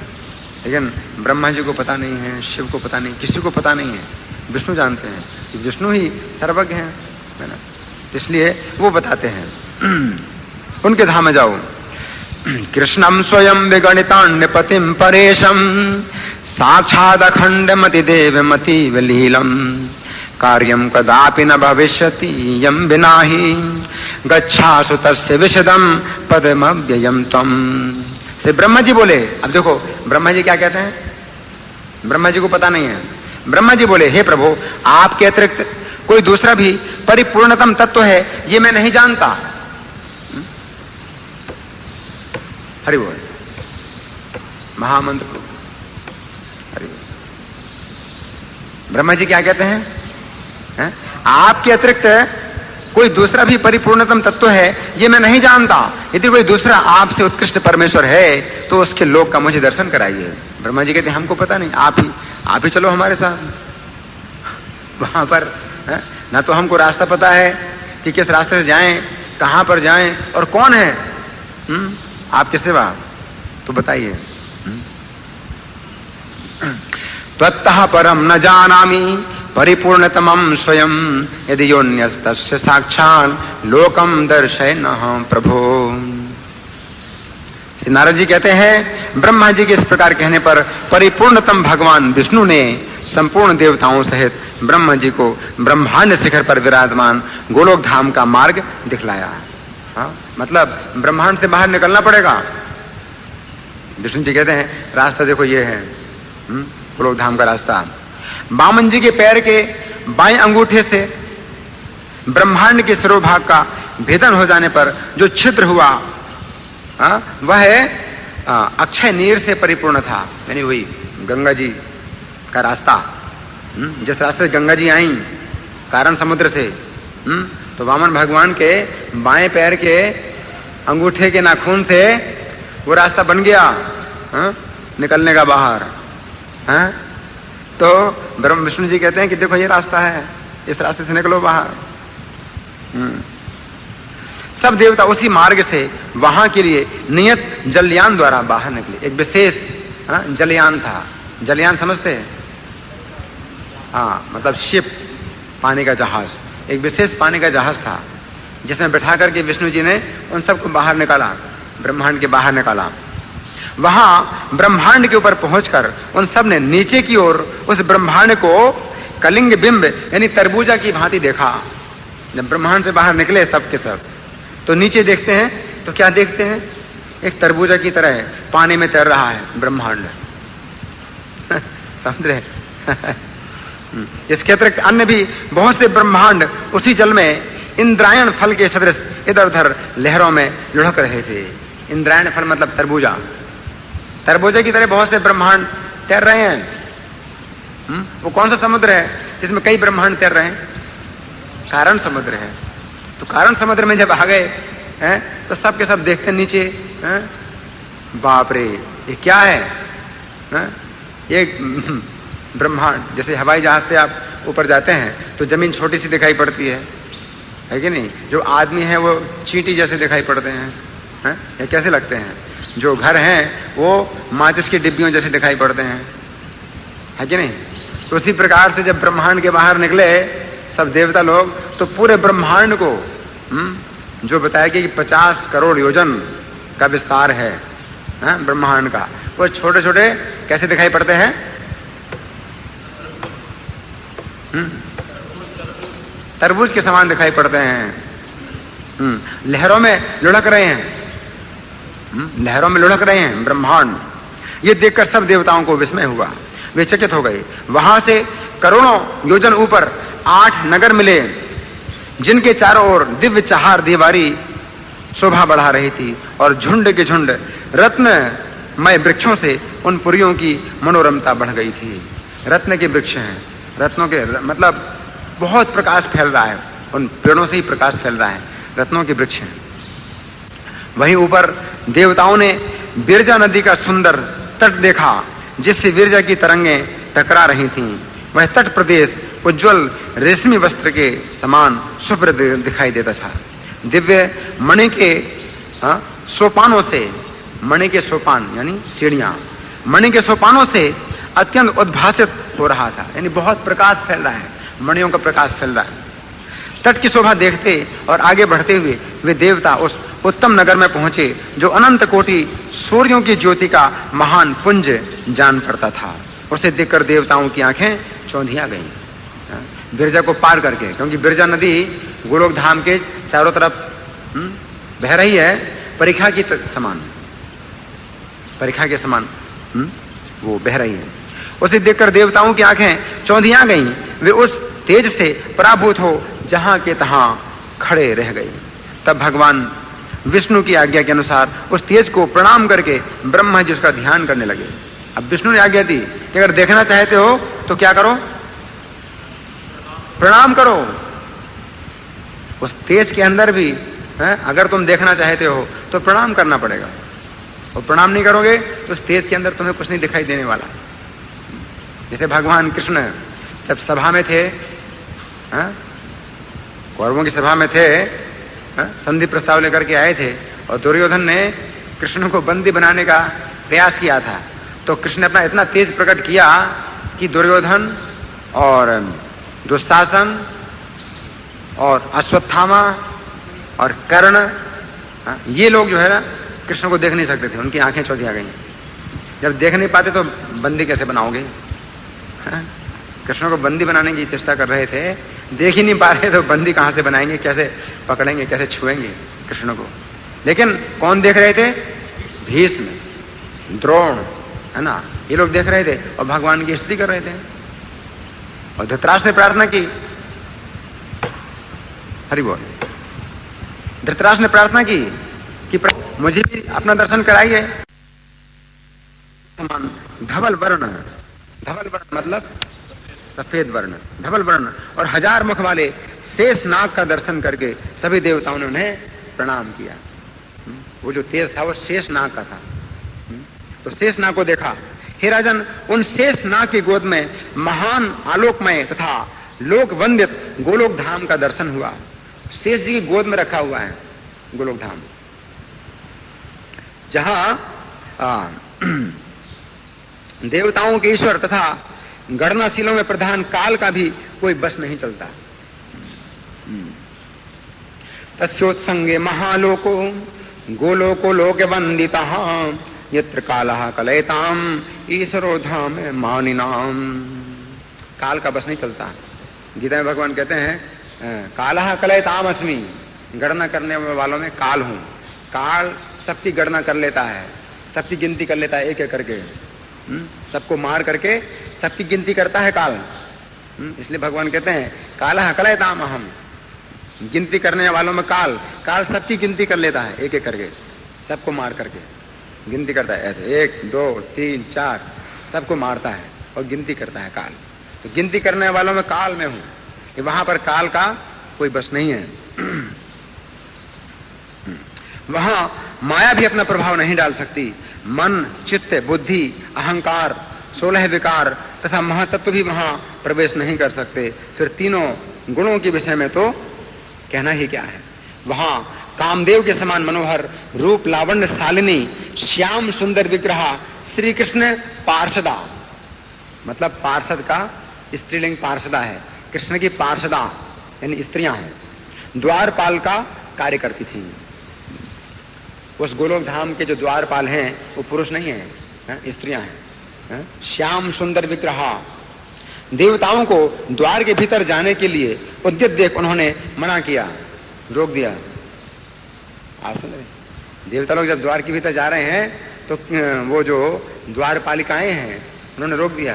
लेकिन ब्रह्मा जी को पता नहीं है, शिव को पता नहीं, किसी को पता नहीं है। विष्णु जानते हैं कि विष्णु ही सर्वज्ञ हैं, है ना। इसलिए वो बताते हैं उनके धाम में जाओ। कृष्णम स्वयं विगणितान्यपतिम परेशम साक्षाद अखंड मति देव मति लीलम कार्यम कदापि न भविष्यति यम विना ही गच्छासु तस्य विशदम पदमव्ययम त्वम। श्री ब्रह्मा जी बोले। अब देखो ब्रह्मा जी क्या कहते हैं, ब्रह्मा जी को पता नहीं है। ब्रह्मा जी बोले, हे प्रभु, आपके अतिरिक्त कोई दूसरा भी परिपूर्णतम तत्व है ये मैं नहीं जानता। हरि बोल, महामंत्र हरि बोल। ब्रह्मा जी क्या कहते हैं? आपके अतिरिक्त कोई दूसरा भी परिपूर्णतम तत्व है ये मैं नहीं जानता। यदि कोई दूसरा आपसे उत्कृष्ट परमेश्वर है तो उसके लोक का मुझे दर्शन कराइए। ब्रह्मा जी कहते हैं हमको पता नहीं, आप ही चलो हमारे साथ वहां पर। ना तो हमको रास्ता पता है कि किस रास्ते से जाएं, कहां पर जाएं और कौन है आपके सिवा, तो बताइए। त्वत्तः परम न जानामि परिपूर्णतमं स्वयं यदि योन्यस्तस्य साक्षात् लोकम दर्शयन् प्रभो। श्री नारद जी कहते हैं, ब्रह्मा जी के इस प्रकार कहने पर परिपूर्णतम भगवान विष्णु ने संपूर्ण देवताओं सहित ब्रह्मा जी को ब्रह्मांड शिखर पर विराजमान गोलोक धाम का मार्ग दिखलाया। मतलब ब्रह्मांड से बाहर निकलना पड़ेगा। विष्णु जी कहते हैं रास्ता देखो ये है गोलोक धाम का रास्ता। वामन जी के पैर के बाएं अंगूठे से ब्रह्मांड के सर्वभाग का भेदन हो जाने पर जो छिद्र हुआ वह अक्षय नीर से परिपूर्ण था, यानी वही गंगा जी का रास्ता। जिस रास्ते से गंगा जी आई कारण समुद्र से, तो वामन भगवान के बाएं पैर के अंगूठे के नाखून से वो रास्ता बन गया निकलने का बाहर। तो ब्रह्म विष्णु जी कहते हैं कि देखो ये रास्ता है, इस रास्ते से निकलो बाहर। सब देवता उसी मार्ग से वहां के लिए नियत जलयान द्वारा बाहर निकले। एक विशेष जलयान था। जलयान समझते हैं? मतलब शिप, पानी का जहाज। एक विशेष पानी का जहाज था जिसमें बैठा करके विष्णु जी ने उन सबको बाहर निकाला, ब्रह्मांड के बाहर निकाला। वहां ब्रह्मांड के ऊपर पहुंचकर उन सब ने नीचे की ओर उस ब्रह्मांड को कलिंग बिंब यानी तरबूजा की भांति देखा। जब ब्रह्मांड से बाहर निकले सब के सब, तो नीचे देखते हैं तो क्या देखते हैं? एक तरबूजा की तरह पानी में तैर रहा है ब्रह्मांड। समझ रहे? इसके अतिरिक्त अन्य भी बहुत से ब्रह्मांड उसी जल में इंद्रायण फल के सदृश इधर उधर लहरों में लुढ़क रहे थे। इंद्रायण फल मतलब तरबूजा। तरबूजे की तरह बहुत से ब्रह्मांड तैर रहे हैं। वो कौन सा समुद्र है जिसमें कई ब्रह्मांड तैर रहे हैं? कारण समुद्र है। तो कारण समुद्र में जब आ गए हैं तो सब के सब देखते नीचे हैं, बाप रे ये क्या है? ये ब्रह्मांड। जैसे हवाई जहाज से आप ऊपर जाते हैं तो जमीन छोटी सी दिखाई पड़ती है कि नहीं? जो आदमी है वो चींटी जैसे दिखाई पड़ते हैं, ये कैसे लगते हैं? जो घर हैं वो माचिस की डिब्बियों जैसे दिखाई पड़ते हैं, है कि नहीं? तो उसी प्रकार से जब ब्रह्मांड के बाहर निकले सब देवता लोग, तो पूरे ब्रह्मांड को जो बताया कि 50 करोड़ योजन का विस्तार है ब्रह्मांड का, वो छोटे छोटे कैसे दिखाई पड़ते हैं? तरबूज के समान दिखाई पड़ते हैं। लहरों में लुढ़क रहे हैं, लहरों में लुढ़क रहे हैं ब्रह्मांड। ये देखकर सब देवताओं को विस्मय हुआ, वे चकित हो गए। वहां से करोड़ों योजन ऊपर 8 नगर मिले जिनके चारों ओर दिव्य चहार दीवारी शोभा बढ़ा रही थी और झुंड के झुंड रत्नमय वृक्षों से उन पुरियों की मनोरमता बढ़ गई थी। रत्न के वृक्ष हैं, रत्नों के मतलब बहुत प्रकाश फैल रहा है, उन पेड़ों से ही प्रकाश फैल रहा है, रत्नों के वृक्ष हैं। वहीं ऊपर देवताओं ने विरजा नदी का सुंदर तट देखा जिससे विरजा की तरंगें टकरा रही थीं। वह तट प्रदेश उज्जवल रेशमी वस्त्र के समान शुभ्र दिखाई देता था। दिव्य मणि के सोपानों से, मणि के सोपान यानी सीढ़ियां, मणि के सोपानों से अत्यंत उद्भासित हो रहा था, यानी बहुत प्रकाश फैल रहा है, मणियों का प्रकाश फैल रहा है। तट की शोभा देखते और आगे बढ़ते हुए वे देवता उस उत्तम नगर में पहुंचे जो अनंत कोटि सूर्यों की ज्योति का महान पुंज जान पड़ता था। उसे देखकर देवताओं की आंखें चौंधिया गईं बिरजा को पार करके, क्योंकि बिरजा नदी गोलोक धाम के चारों तरफ बह रही है, परिखा की समान, परिखा के समान वो बह रही है। उसे देखकर देवताओं की आंखें चौंधिया गईं। वे उस तेज से पराभूत हो जहां के तहां खड़े रह गए। तब भगवान विष्णु की आज्ञा के अनुसार उस तेज को प्रणाम करके ब्रह्मा जी उसका ध्यान करने लगे। अब विष्णु ने आज्ञा दी कि अगर देखना चाहते हो तो क्या करो? प्रणाम करो। उस तेज के अंदर भी अगर तुम देखना चाहते हो तो प्रणाम करना पड़ेगा, और प्रणाम नहीं करोगे तो उस तेज के अंदर तुम्हें कुछ नहीं दिखाई देने वाला। जैसे भगवान कृष्ण जब सभा में थे, कौरवों की सभा में थे, संधि प्रस्ताव लेकर के आए थे, और दुर्योधन ने कृष्ण को बंदी बनाने का प्रयास किया था। तो कृष्ण ने अपना इतना तेज प्रकट किया कि दुर्योधन और दुशासन और अश्वत्थामा और कर्ण, ये लोग जो है ना कृष्ण को देख नहीं सकते थे, उनकी आंखें चौंधी आ गई। जब देख नहीं पाते तो बंदी कैसे बनाओगे? कृष्ण को बंदी बनाने की चेष्टा कर रहे थे, देख ही नहीं पा रहे तो बंदी कहां से बनाएंगे, कैसे पकड़ेंगे, कैसे छुएंगे कृष्ण को? लेकिन कौन देख रहे थे? भीष्म, द्रोण, है ना, ये लोग देख रहे थे और भगवान की स्तुति कर रहे थे। और धृतराष्ट्र ने प्रार्थना की, हरि बोल, धृतराष्ट्र ने प्रार्थना की कि मुझे भी अपना दर्शन कराइए। समान धवल वर्ण, धवल वर्ण मतलब सफेद वर्ण, धवल वर्ण और 1000 मुख वाले शेष नाग का दर्शन करके सभी देवताओं ने उन्हें प्रणाम किया। वो जो तेज था वो शेष नाग का था। तो शेष नाग को देखा। हे राजन, उन शेष नाग की गोद में महान आलोकमय तथा लोक वंदित गोलोक धाम का दर्शन हुआ। शेष जी की गोद में रखा हुआ है गोलोक धाम, जहां देवताओं के ईश्वर तथा गणनाशीलों में प्रधान काल का भी कोई बस नहीं चलता। तस्योत्संगे महालोको गोलोको लोक वंदिता यत्र कालः कलयताम ईश्वरो धाम मानिनाम। काल का बस नहीं चलता। गीता में भगवान कहते हैं कालः कलयताम अस्मि, गणना करने वालों में काल हूं। काल सबकी गणना कर लेता है, सबकी गिनती कर लेता है एक एक करके, सबको मार करके सबकी गिनती करता है काल। इसलिए भगवान कहते हैं कालः कलयताम अहम, गिनती करने वालों में काल, काल सबकी गिनती कर लेता है एक एक करके, सबको मार करके गिनती करता है। ऐसे 1 2 3 4 सबको मारता है और गिनती करता है काल। तो गिनती करने वालों में काल में हूं। वहां पर काल का कोई बस नहीं है। वहां माया भी अपना प्रभाव नहीं डाल सकती। मन, चित्त, बुद्धि, अहंकार, 16 विकार तथा महातत्व भी वहां प्रवेश नहीं कर सकते। फिर तीनों गुणों के विषय में तो कहना ही क्या है। वहां कामदेव के समान मनोहर रूप लावण्य शालिनी श्याम सुंदर विग्रह श्री कृष्ण पार्षदा, मतलब पार्षद का स्त्रीलिंग पार्षदा है, कृष्ण की पार्षदा यानी स्त्रियां हैं, द्वारपाल का कार्य करती थी। उस गोलोक धाम के जो द्वारपाल हैं वो पुरुष नहीं है, स्त्रियां हैं। श्याम सुंदर विग्रह, देवताओं को द्वार के भीतर जाने के लिए उद्यत देख उन्होंने मना किया, रोक दिया। आप सुन रहे, देवता लोग जब द्वार के भीतर जा रहे हैं तो वो जो द्वारपालिकाएं हैं उन्होंने रोक दिया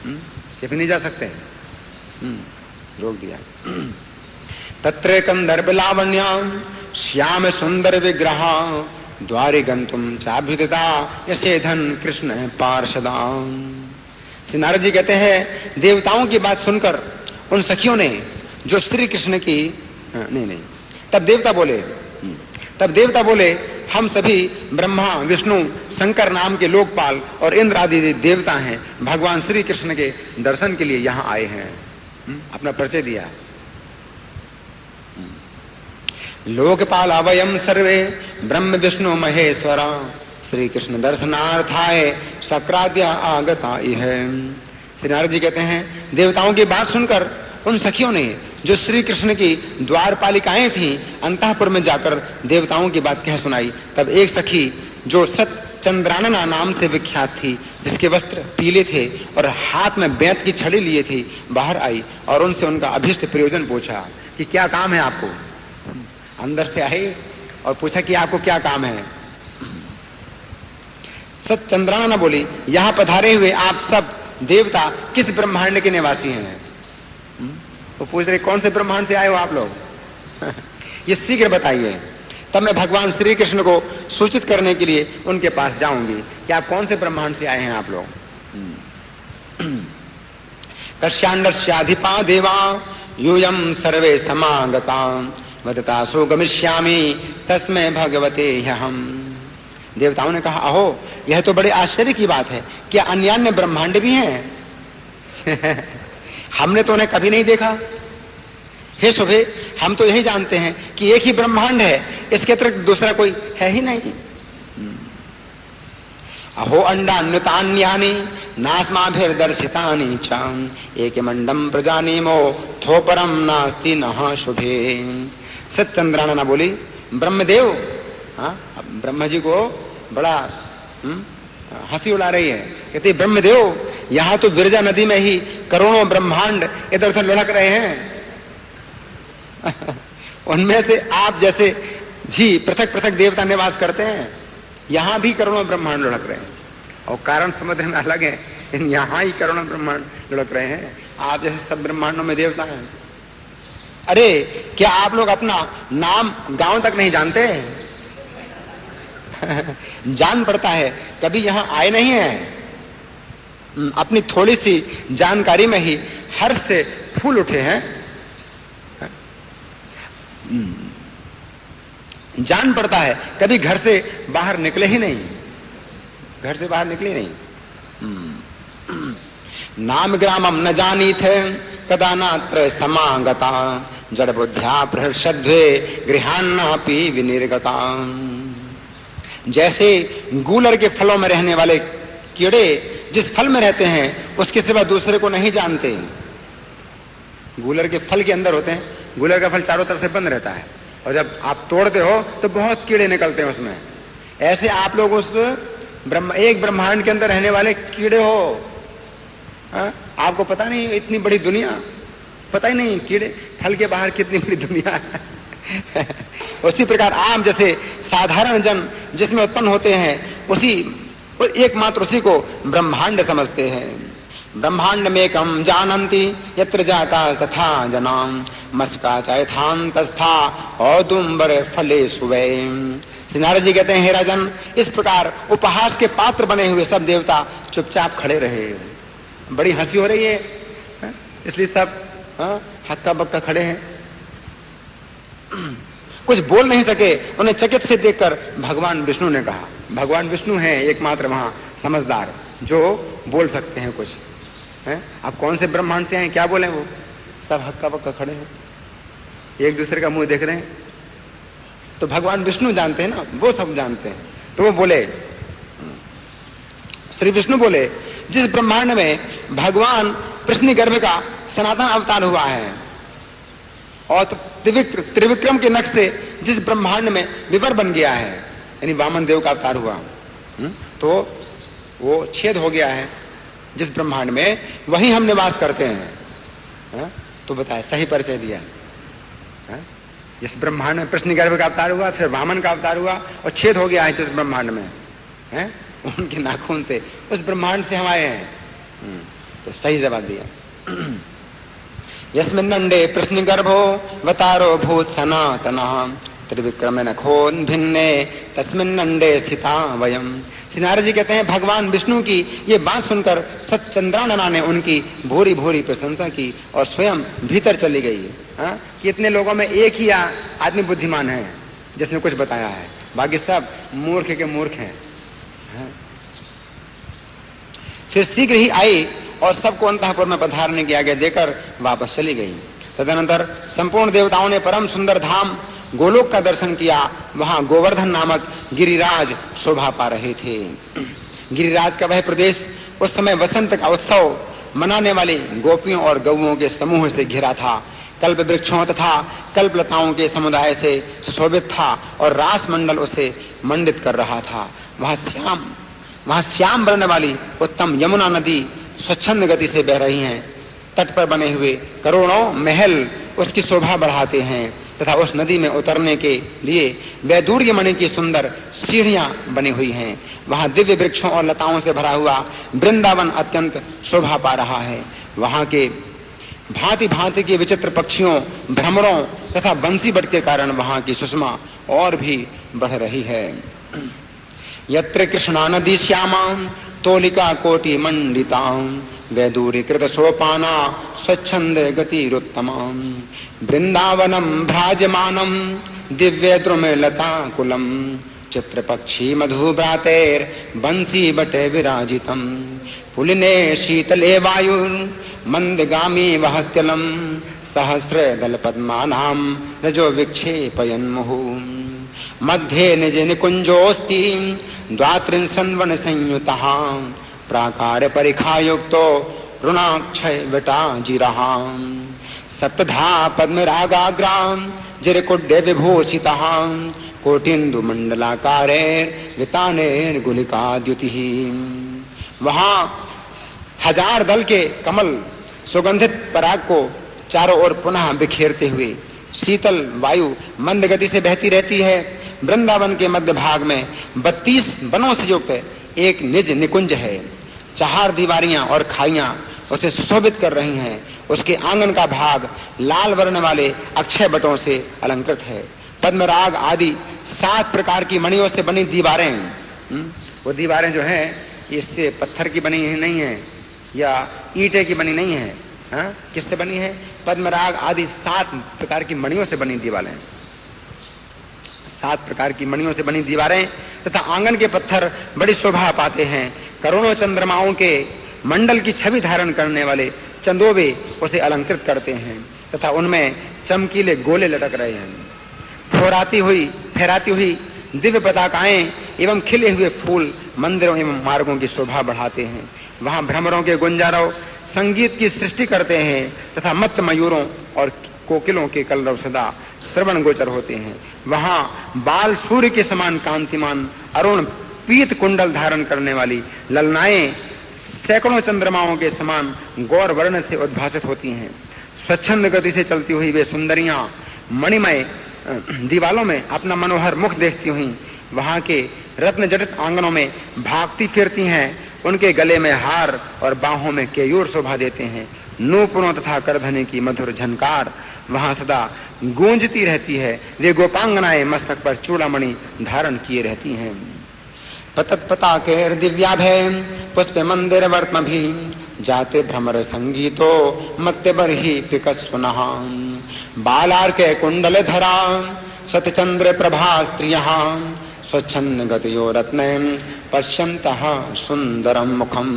कि नहीं जा सकते, रोक दिया। तत्र कंदर्प लावण्याम श्याम सुंदर विग्रह द्वारे गंतुम चाभ्युदिता यशेधन कृष्ण पार्षदाम। श्री नारद जी कहते हैं देवताओं की बात सुनकर उन सखियों ने जो श्री कृष्ण की नहीं तब देवता बोले हम सभी ब्रह्मा विष्णु शंकर नाम के लोकपाल और इंद्र आदि देवता हैं, भगवान श्री कृष्ण के दर्शन के लिए यहाँ आए हैं। अपना परिचय दिया। लोकपाल वयम सर्वे ब्रह्म विष्णु महेश्वरा श्री कृष्ण दर्शनार्थाय सक्राद्य आगता इह। श्री नारद जी कहते हैं देवताओं की बात सुनकर उन सखियों ने जो श्री कृष्ण की द्वारपालिकाएं थीं अंतःपुर में जाकर देवताओं की बात कह सुनाई। तब एक सखी जो सतचंद्रानना नाम से विख्यात थी, जिसके वस्त्र पीले थे और हाथ में बेंत की छड़ी लिए थी, बाहर आई और उनसे उनका अभिष्ट प्रयोजन पूछा कि क्या काम है आपको। अंदर से आई और पूछा कि आपको क्या काम है। सतचंद्रानना बोली यहाँ पधारे हुए आप सब देवता किस ब्रह्मांड के निवासी हैं। तो पूछ रहे कौन से ब्रह्मांड से आए हो आप लोग ये शीघ्र बताइए। तब मैं भगवान श्री कृष्ण को सूचित करने के लिए उनके पास जाऊंगी कि आप कौन से ब्रह्मांड से आए हैं आप लोग। कश्याण्डस्याधिपा देवा यूयम सर्वे समागता वदता सो गमिष्यामि तस्मै भगवते ह्यहम्। देवताओं ने कहा अहो यह तो बड़े आश्चर्य की बात है, क्या अन्य ब्रह्मांड भी हैं हमने तो उन्हें कभी नहीं देखा। हे शुभे, हम तो यही जानते हैं कि एक ही ब्रह्मांड है, इसके अतिरिक्त दूसरा कोई है ही नहीं। अहो अंडान्युतान्यानि नास्माभिर्दर्शितानि च एकमंडम प्रजानीमो थोपरम नास्ति नः शुभे। सत्यचंद्रानना बोली, ब्रह्मदेव, ब्रह्मा जी को बड़ा हंसी उड़ा रही है। कहती ब्रह्मदेव, यहाँ तो विरजा नदी में ही करोड़ों ब्रह्मांड इधर उधर लुढ़क रहे हैं उनमें से आप जैसे भी पृथक पृथक देवता निवास करते हैं, यहाँ भी करोड़ों ब्रह्मांड लुढ़क रहे हैं। और कारण समुद्र में अलग है, यहाँ ही करोड़ों ब्रह्मांड लुढ़क रहे हैं। आप जैसे सब ब्रह्मांडों में देवता हैं। अरे क्या आप लोग अपना नाम गांव तक नहीं जानते जान पड़ता है, कभी यहाँ आए नहीं है। अपनी थोड़ी सी जानकारी में ही हर्ष से फूल उठे हैं। जान पड़ता है, कभी घर से बाहर निकले ही नहीं, घर से बाहर निकले नहीं। नाम ग्रामम न जानी थे कदा नात्र समागता जड़ बुद्ध्या प्रहर्षद्वे गृहान्नापि विनिर्गता। जैसे गूलर के फलों में रहने वाले कीड़े जिस फल में रहते हैं उसके सिवा दूसरे को नहीं जानते। गूलर के फल के अंदर होते हैं, गूलर का फल चारों तरफ से बंद रहता है और जब आप तोड़ते हो तो बहुत कीड़े निकलते हैं उसमें। ऐसे आप लोग उस एक ब्रह्मांड के अंदर रहने वाले कीड़े हो। आपको पता नहीं इतनी बड़ी दुनिया, पता ही नहीं कीड़े फल के बाहर कितनी बड़ी दुनिया है उसी प्रकार आप जैसे साधारण जन जिसमें उत्पन्न होते हैं उसी एकमात्र उसी को ब्रह्मांड समझते हैं। ब्रह्मांड में कम जानन्ति यत्र जाता तथा जनाम मस्का चैथान तस्था औदुम्बर फले सुवै। नारद जी कहते हैं, हे राजन, इस प्रकार उपहास के पात्र बने हुए सब देवता चुपचाप खड़े रहे। बड़ी हंसी हो रही है, इसलिए सब हक्का बक्का खड़े हैं। कुछ बोल नहीं सके। उन्हें चकित से देखकर भगवान विष्णु ने कहा, भगवान विष्णु हैं एकमात्र वहां समझदार जो बोल सकते हैं कुछ है। अब कौन से ब्रह्मांड से हैं, क्या बोले वो? सब हक्का बक्का खड़े हैं, एक दूसरे का मुंह देख रहे हैं। तो भगवान विष्णु जानते हैं ना, वो सब जानते हैं। तो वो बोले, श्री विष्णु बोले, जिस ब्रह्मांड में भगवान कृष्ण गर्भ का सनातन अवतार हुआ है और त्रिविक्रम के नक्श से जिस ब्रह्मांड में विवर बन गया है, यानी वामन देव का अवतार हुआ, तो वो छेद हो गया है जिस ब्रह्मांड में, वही हम निवास करते हैं। तो बताए, सही परिचय दिया। जिस ब्रह्मांड में कृष्ण गर्भ का अवतार हुआ, फिर वामन का अवतार हुआ और छेद हो गया है जिस ब्रह्मांड में, उनके नाखून से उस ब्रह्मांड से हम आए हैं। तो सही जवाब दिया। यस्मिन्नंडे कृष्ण गर्भो वतारो भूत सनातनः त्रिविक्रम नखोन भिन्ने तस्मिन्नंडे स्थिता वयम। नारद जी कहते हैं, भगवान विष्णु की ये बात सुनकर सत्यचंद्रानना ने उनकी भूरी भूरी प्रशंसा की और स्वयं भीतर चली गई कि इतने लोगों में एक ही आदमी बुद्धिमान है जिसने कुछ बताया है, बाकी सब मूर्ख के मूर्ख हैं। फिर शीघ्र ही आई और सबको अंतःपुर में पधारने की आज्ञा देकर वापस चली गई। तदनंतर संपूर्ण देवताओं ने परम सुंदर धाम गोलोक का दर्शन किया। वहां गोवर्धन नामक गिरिराज शोभा पा रहे थे। गिरिराज का वह प्रदेश उस समय वसंत का उत्सव मनाने वाली गोपियों और गौओं के समूह से घिरा था। कल्प वृक्षों तथा कल्पलताओं के समुदाय से सुशोभित था और रास मंडल उसे मंडित कर रहा था। वहां श्याम वर्ण वाली उत्तम यमुना नदी स्वच्छंद गति से बह रही हैं। तट पर बने हुए करोड़ों महल उसकी शोभा बढ़ाते हैं तथा उस नदी में उतरने के लिए वैदूर्य मणि की सुंदर सीढ़ियां बनी हुई हैं। वहां दिव्य वृक्षों और लताओं से भरा हुआ वृंदावन अत्यंत शोभा पा रहा है। वहां के भांति भांति के विचित्र पक्षियों, भ्रमरों तथा बंसी बट के कारण वहां की सुषमा और भी बढ़ रही है। यत्र कृष्णा नदी श्यामा तोलिका कोटि मंडिता वैदूरीकृत सोपाना स्वच्छंद गतिरुत्तमम् वृंदावनम भ्राजमानम दिव्य द्रुमे लता कुलम चित्रपक्षी मधुभ्रातेर बंसी बटे विराजितम पुलिने शीतले वायुर मंदगामी वहत्यलम सहस्र दल पद्मानाम रजो विक्षेपयन् मुहुः। मध्ये निज निकुंजोस्ति द्वात्रिंशन्वन संयुतः प्राकार परिखा युक्तो ऋणाक्षय वटा जिरहा सप्तधा पद्मरागाग्राम जिरकुड्य विभूषितः कोटिन्दु मंडलाकारे वितानेर गुलिका द्युतिः। वहां हजार दल के कमल सुगंधित पराग को चारों ओर पुनः बिखेरते हुए शीतल वायु मंद गति से बहती रहती है। वृंदावन के मध्य भाग में 32 वनों से युक्त एक निज निकुंज है। 4 दीवारियां और खाइयां उसे सुशोभित कर रही हैं। उसके आंगन का भाग लाल वर्ण वाले अक्षय बटों से अलंकृत है। पद्मराग आदि 7 प्रकार की मणियों से बनी दीवारें, वो दीवारें जो हैं इससे पत्थर की बनी नहीं है या ईंटे की बनी नहीं है। किससे बनी है? पद्मराग आदि 7 प्रकार की मणियों से बनी दीवारें, 7 प्रकार की मणियों से बनी दीवारें तथा आंगन के पत्थर बड़ी शोभा पाते हैं। करोड़ों चंद्रमाओं के मंडल की छवि धारण करने वाले चंदोबे उसे अलंकृत करते हैं तथा उनमें चमकीले गोले लटक रहे हैं। फहराती हुई दिव्य पताकाएं एवं खिले हुए फूल मंदिरों एवं मार्गों की शोभा बढ़ाते हैं। वहां भ्रमरों के गुंजारव संगीत की सृष्टि करते हैं तथा मत्त मयूरों और कोकिलों के कलरव सदा श्रवण गोचर होते हैं। वहां बाल सूर्य के समान कांतिमान अरुण पीत कुंडल धारण करने वाली ललनाएं सैकड़ों चंद्रमाओं के समान गौर वर्ण से उद्भासित होती हैं। स्वच्छंद गति से चलती हुई वे सुंदरियां मणिमय दीवालों में अपना मनोहर मुख देखती हुई वहां के रत्न जटित आंगनों में भागती फिरती हैं। उनके गले में हार और बाहों में केयूर शोभा देते हैं। नूपुरों तथा करधनी की मधुर झनकार वहां सदा गूंजती रहती है। वे गोपांगनाएं मस्तक पर चूड़ामणि धारण किए रहती हैं। पतत्पता के दिव्याभय पुष्प मंदिर वर्तम भी जाते भ्रमर संगीतो मत्ते बरही पिकस सुनः बालार के कुंडल धरा सतचंद्र प्रभा स्त्रियः स्वच्छंद गतियो रत्न पश्यन्तः सुंदरम मुखम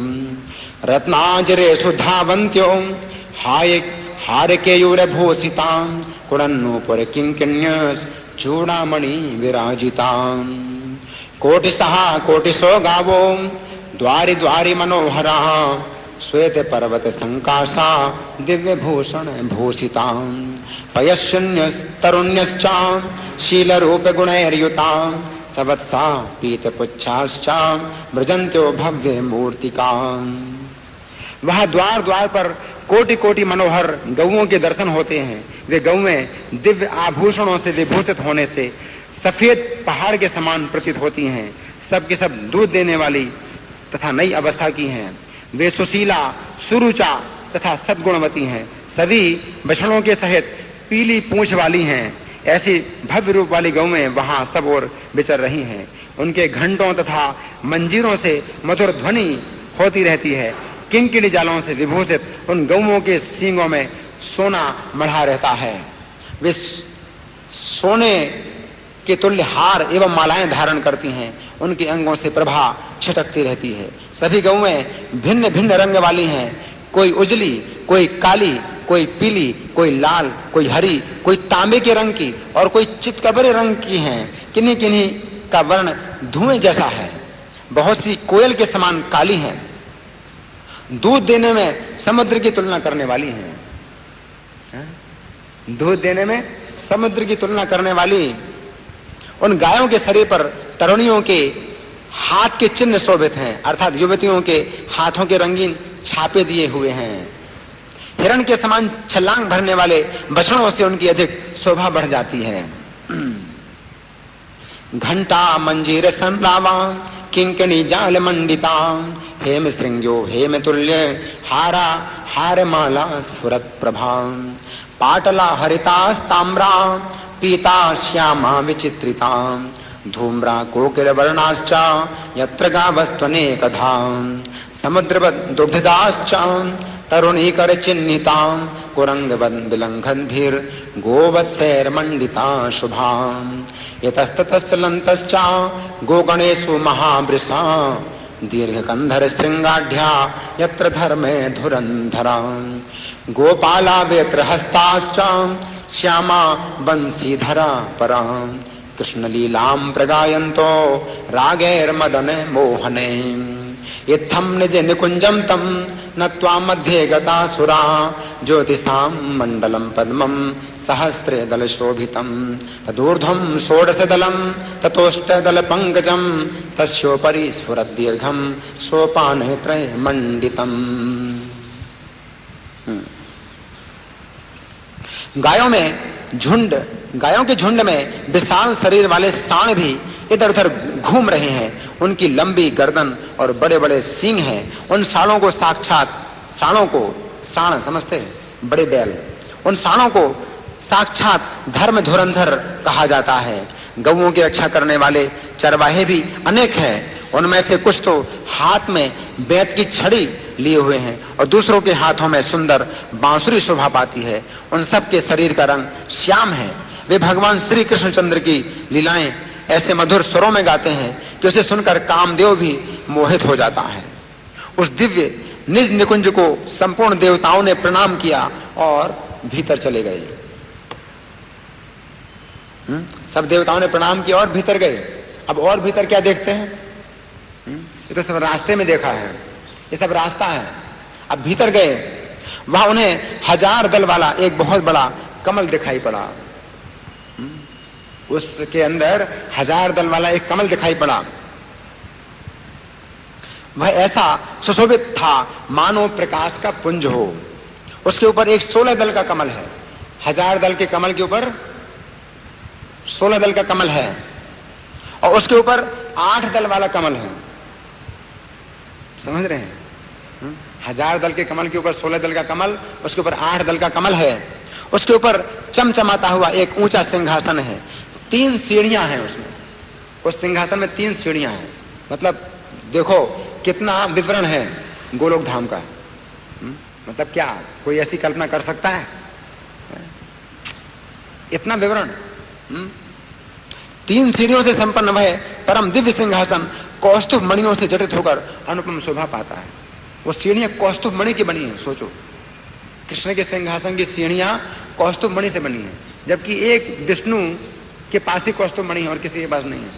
रत्नाजरे सुधावन्त्यो हार केयूर भूषिता कुरन्नूपुर किंकिण्यस चूड़ामणि विराजिता कोटिशः कोटिशो गावो द्वारि द्वारि मनोहरा श्वेत पर्वत संकाशा दिव्य भूषण भूषिता पयशून्य तरुण्यश्च शील रूप गुणैर्युता सवत्सा पीत पुच्छाश्च मृजन्त्यो भव्य मूर्तिका। वह द्वार द्वार पर कोटि कोटि मनोहर गौओं के दर्शन होते हैं। वे गौएं दिव्य आभूषणों से विभूषित होने से सफेद पहाड़ के समान प्रतीत होती हैं। सबके सब दूध देने वाली तथा नई अवस्था की हैं। वे सुशीला सुरुचा तथा सद्गुणवती हैं। सभी बछड़ों के सहित पीली पूंछ वाली हैं। ऐसी भव्य रूप वाली गौएं वहां सब ओर विचर रही हैं। उनके घंटों तथा मंजीरों से मधुर ध्वनि होती रहती है। किंकिणी जालों से विभूषित उन गौओं के सींगों में सोना मढ़ा रहता है। वे सोने के तुल्य हार एवं मालाएं धारण करती हैं। उनके अंगों से प्रभा छिटकती रहती है। सभी गौएं भिन्न भिन्न रंग वाली हैं। कोई उजली, कोई काली, कोई पीली, कोई लाल, कोई हरी, कोई तांबे के रंग की और कोई चितकबरे रंग की हैं। किन्हीं किन्हीं का वर्ण धुएं जैसा है। बहुत सी कोयल के समान काली हैं। दूध देने में समुद्र की तुलना करने वाली हैं। दूध देने में समुद्र की तुलना करने वाली उन गायों के शरीर पर तरुणियों के हाथ के चिन्ह शोभित हैं, अर्थात युवतियों के हाथों के रंगीन छापे दिए हुए हैं। हिरण के समान छलांग भरने वाले बछड़ों से उनकी अधिक शोभा बढ़ जाती है। घंटा मंजीर संलावा किंकिणी जाल मंडिता हेम श्रृंगो हेम तुल्य हारा हार माला स्फुरत प्रभा पाटला हरिता ताम्रा पीता श्यामा विचित्रिता धूम्रा कोकिल वर्णाश्च यत्र गावस्त्वनेकधा समुद्रवत् दुग्धदाश्च तरुणीकर चिन्हिता कुरंगवन् विलंघनभिर् गोवत्सैर्मण्डिता शुभा यतस्ततश्चलन्तश्च गोगणेषु महावृषा दीर्घकन्धर श्रृंगाढ्या यत्र धर्मे धुरन्धरा गोपाला वेत्र हस्ताश्च श्यामा बंसीधरा परा कृष्ण लीलाम प्रगायन्तो रागैर्मदन मोहने इत्थम निज निकुंजम तम नत्वा मध्ये गता सुरा ज्योतिषाम मंडलम पद्मम सहस्रे दल शोभितम तदूर्ध्वम षोडश दलम ततोष्ट दल पंकजम तस्योपरि स्फुरद दीर्घम सोपानत्रय मंडितम। गायों के झुंड में विशाल शरीर वाले सांड भी इधर उधर घूम रहे हैं। उनकी लंबी गर्दन और बड़े बड़े सींग हैं। उन सांडों को सांड समझते हैं, बड़े बैल, उन सांडों को साक्षात धर्म धुरंधर कहा जाता है। गौओं की रक्षा करने वाले चरवाहे भी अनेक हैं। उनमें से कुछ तो हाथ में बेत की छड़ी लिए हुए हैं और दूसरों के हाथों में सुंदर बांसुरी शोभा पाती है। उन सब के शरीर का रंग श्याम है। वे भगवान श्री कृष्णचंद्र की लीलाएं ऐसे मधुर स्वरों में गाते हैं कि उसे सुनकर कामदेव भी मोहित हो जाता है। उस दिव्य निज निकुंज को संपूर्ण देवताओं ने प्रणाम किया और भीतर चले गए। सब देवताओं ने प्रणाम किया और भीतर गए। अब और भीतर क्या देखते हैं? ये तो सब रास्ते में देखा है, ये सब रास्ता है। अब भीतर गए, वहां उन्हें 1000 दल वाला एक बहुत बड़ा कमल दिखाई पड़ा। उसके अंदर 1000 दल वाला एक कमल दिखाई पड़ा। वह ऐसा सुशोभित था मानो प्रकाश का पुंज हो। उसके ऊपर एक 16 दल का कमल है। 1000 दल के कमल के ऊपर 16 दल का कमल है और उसके ऊपर 8 दल वाला कमल है। समझ रहे हैं? 1000 दल के कमल के ऊपर 16 दल का कमल, उसके ऊपर 8 दल का कमल है। उसके ऊपर चमचमाता हुआ एक ऊंचा सिंहासन है। 3 सीढ़ियां हैं उसमें। उस सिंहासन में 3 सीढ़ियां हैं। मतलब देखो कितना विवरण है गोलोक धाम का। मतलब क्या कोई ऐसी कल्पना कर सकता है? इतना विवरण। 3 सीढ़ियों से संपन्न वह परम दिव्य सिंहासन कौस्तुभ मणियों से जटित होकर अनुपम शोभा पाता है। वो सीढ़ियां कौस्तुभ मणि की बनी है। सोचो, कृष्ण के सिंहासन की सीढ़ियां कौस्तुभ मणि से बनी है, जबकि एक विष्णु के पास ही कौस्तुभ मणि है और किसी के पास नहीं है।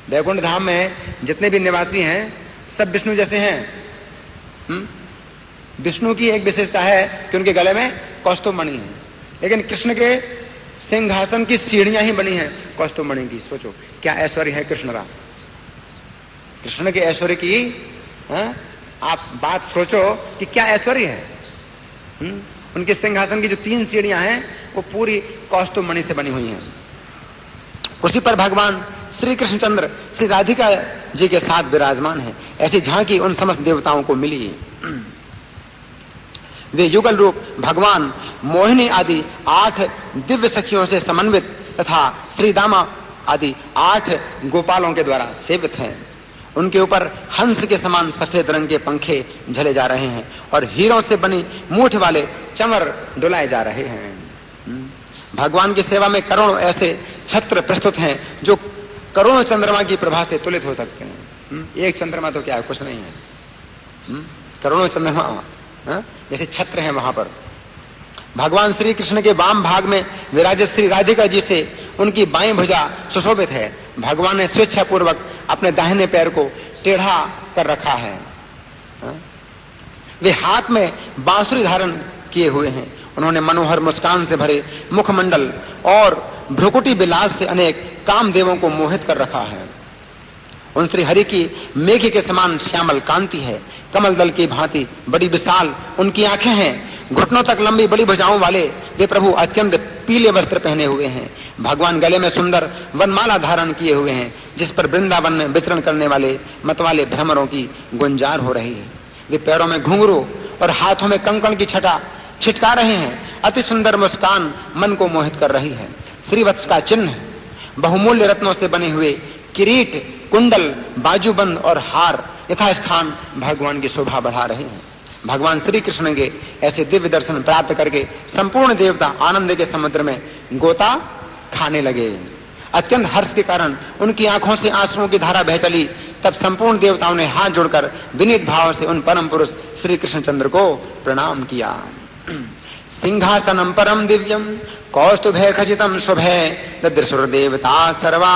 वैकुंठ धाम में जितने भी निवासी हैं सब विष्णु जैसे हैं। विष्णु की एक विशेषता है कि उनके गले में कौस्तुभ मणि है, लेकिन कृष्ण के सिंहासन की सीढ़ियां ही बनी है कौस्तुभ मणि की। सोचो क्या ऐश्वर्य है कृष्ण का। कृष्ण के ऐश्वर्य की आप बात सोचो कि क्या ऐश्वर्य है। उनके सिंहासन की जो 3 सीढ़ियां हैं वो पूरी कौस्तुभ मणि से बनी हुई हैं। उसी पर भगवान श्री कृष्णचंद्र श्री राधिका जी के साथ विराजमान है। ऐसी झांकी उन समस्त देवताओं को मिली। वे युगल रूप भगवान मोहिनी आदि 8 दिव्य सखियों से समन्वित तथा श्री दामा आदि 8 गोपालों के द्वारा सेवित हैं। उनके ऊपर हंस के समान सफेद रंग के पंखे झले जा रहे हैं और हीरों से बनी मूठ वाले चमर डुलाए जा रहे हैं। भगवान की सेवा में करोड़ों ऐसे छत्र प्रस्तुत हैं जो करोड़ों चंद्रमा की प्रभा से तुलित हो सकते हैं। एक चंद्रमा तो क्या है, कुछ नहीं है। करोड़ों चंद्रमा जैसे छत्र हैं वहां पर। भगवान श्री कृष्ण के वाम भाग में विराजित श्री राधिका जी से उनकी बाईं भुजा सुशोभित है। भगवान ने स्वेच्छा पूर्वक अपने दाहिने पैर को टेढ़ा कर रखा है। वे हाथ में बांसुरी धारण किए हुए हैं। उन्होंने मनोहर मुस्कान से भरे मुखमंडल और भ्रुकुटी विलास से अनेक कामदेवों को मोहित कर रखा है। उन श्री हरि की मेघ के समान श्यामल कांति है। कमल दल की भांति बड़ी विशाल उनकी आंखें हैं। घुटनों तक लंबी बड़ी भुजाओं वाले वे प्रभु अत्यंत पीले वस्त्र पहने हुए हैं। भगवान गले में सुंदर वनमाला धारण किए हुए हैं, जिस पर वृंदावन में विचरण करने वाले मतवाले भ्रमरों की गुंजार हो रही है। वे पैरों में घुंघरू और हाथों में कंकण की छटा छिटका रहे हैं। अति सुंदर मुस्कान मन को मोहित कर रही है। श्रीवत्स का चिन्ह, बहुमूल्य रत्नों से बने हुए किरीट, कुंडल, बाजूबंद और हार यथास्थान भगवान की शोभा बढ़ा रहे हैं। भगवान श्री कृष्ण के ऐसे दिव्य दर्शन प्राप्त करके संपूर्ण देवता आनंद के समुद्र में गोता खाने लगे। अत्यंत हर्ष के कारण उनकी आंखों से आंसुओं की धारा बह चली। तब संपूर्ण देवताओं ने हाथ जोड़कर विनीत भाव से उन परम पुरुष श्री कृष्णचंद्र को प्रणाम किया। सिंहासनम परम दिव्यम कौस्तुभे खचितम शुभे ददृशुर्देवता सर्वा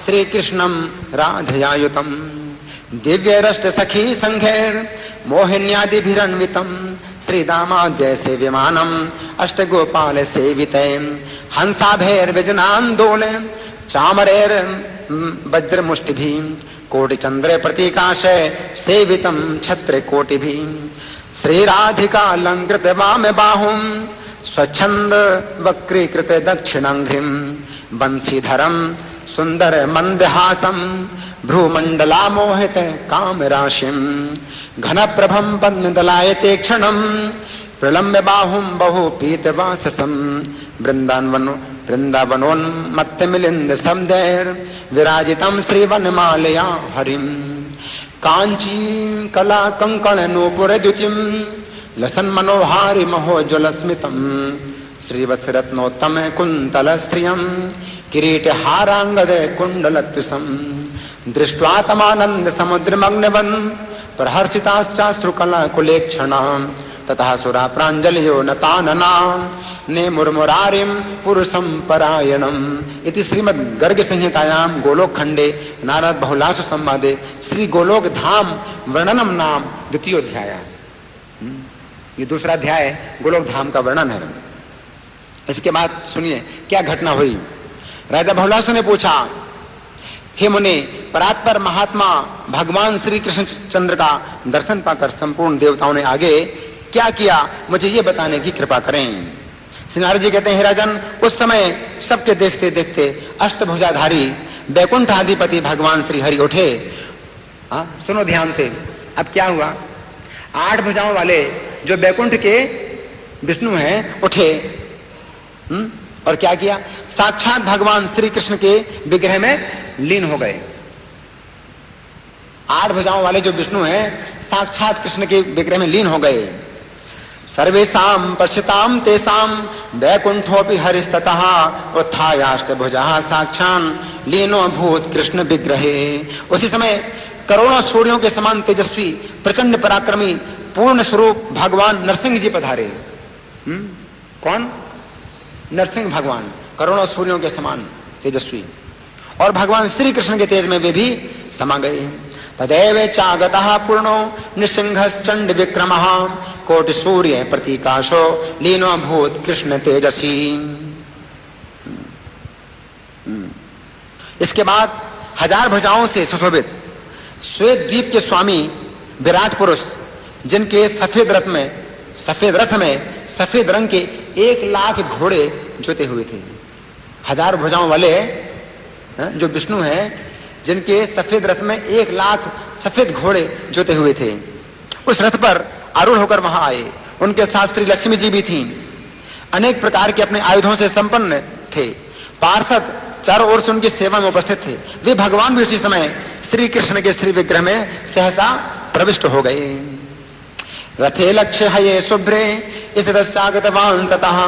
श्री कृष्णम राधयायुतम दिव्य रष्ट सखी संघैर मोहिन्यादिभिरन्वितम श्रीदामाद्य सेव्यमानम अष्टगोपाल सेविते हंसाभैर विजनान्दोले चामरेर वज्रमुष्टिभि कोटिचंद्र प्रतीकाशय सेवितम छत्र कोटिभि श्रीराधिका अलंकृत वाम बाहुम स्वच्छंद वक्रीकृत दक्षिणांघ्रिम बंशीधरम सुंदर मंदहासम भ्रूमंडला मोहित काम राशिम घन प्रभम पद्मदलायते क्षणम प्रलम्ब बाहुम बहु पीतवाससम वृंदावनोन्मत्त मिलिंद समुदैर विराजितम श्रीवनमालया हरिम कांची कला कंकण नूपुर द्युतिम लसन मनोहारि महोज्वल स्मितम श्रीवत्सरत्नोत्तम कुंतल स्त्रियम किरीट हारांगद कुंडलत्विसम दृष्ट्वा तमानंद समुद्रमग्नवन प्रहर्षिताश्चाश्रुकला कुलेक्षणा ततः सुरा प्रांजलयो नतानना ने मुरमुरारिम पुरुषम परायणम इति श्रीमद् गर्ग संहितायां गोलोक खंडे नारद बहुलासु संवादे श्री गोलोक धाम वर्णनम नाम द्वितीय अध्याय। ये दूसरा अध्याय गोलोक धाम का वर्णन है। इसके बाद सुनिए क्या घटना हुई। राजा बहुलासु ने पूछा, हे मुनि, परात्पर महात्मा भगवान श्री कृष्ण चंद्र का दर्शन पाकर संपूर्ण देवताओं ने आगे क्या किया, मुझे ये बताने की कृपा करें। श्री नारद जी कहते हैं, हे राजन, उस समय सबके देखते देखते अष्टभुजाधारी बैकुंठ अधिपति भगवान श्री हरि उठे। सुनो ध्यान से, अब क्या हुआ। 8 भुजाओं वाले जो बैकुंठ के विष्णु हैं उठे और क्या किया, साक्षात भगवान श्री कृष्ण के विग्रह में लीन हो गए। 8 भुजाओं वाले जो विष्णु हैं साक्षात कृष्ण के विग्रह में लीन हो गए। सर्वेषां पश्यतां तेषां वैकुंठोऽपि हरिस्ततः उत्थायाष्टभुजः साक्षात् लीनो भूत कृष्ण विग्रहे। उसी समय करोड़ों सूर्यों के समान तेजस्वी प्रचंड पराक्रमी पूर्ण स्वरूप भगवान नरसिंह जी पधारे। कौन? नरसिंह भगवान, करोड़ों सूर्यों के समान तेजस्वी, और भगवान श्री कृष्ण के तेज में वे भी समा गए। तदेव चागतः पूर्णो नृसिंहश्चंड विक्रमः कोटि सूर्य प्रतीकाशो लीनो भूत कृष्ण तेजसी। इसके बाद 1000 भुजाओं से सुशोभित श्वेत द्वीप के स्वामी विराट पुरुष, जिनके सफेद रथ में सफेद रंग के 1 लाख घोड़े जोते हुए थे। 1000 भुजाओं वाले जो विष्णु हैं, जिनके सफेद रथ में 1 लाख सफेद घोड़े जोते हुए थे, उस रथ पर आरूढ़ होकर वहां आए। उनके साथ श्री लक्ष्मी जी भी थीं। अनेक प्रकार के अपने आयुधों से संपन्न थे। पार्षद चारों ओर से उनकी सेवा में उपस्थित थे। वे भगवान भी उसी समय श्री कृष्ण के श्री विग्रह में सहसा प्रविष्ट हो गए। रथे लक्ष्य हये शुभ्रे इस रश्चागतवान् ततः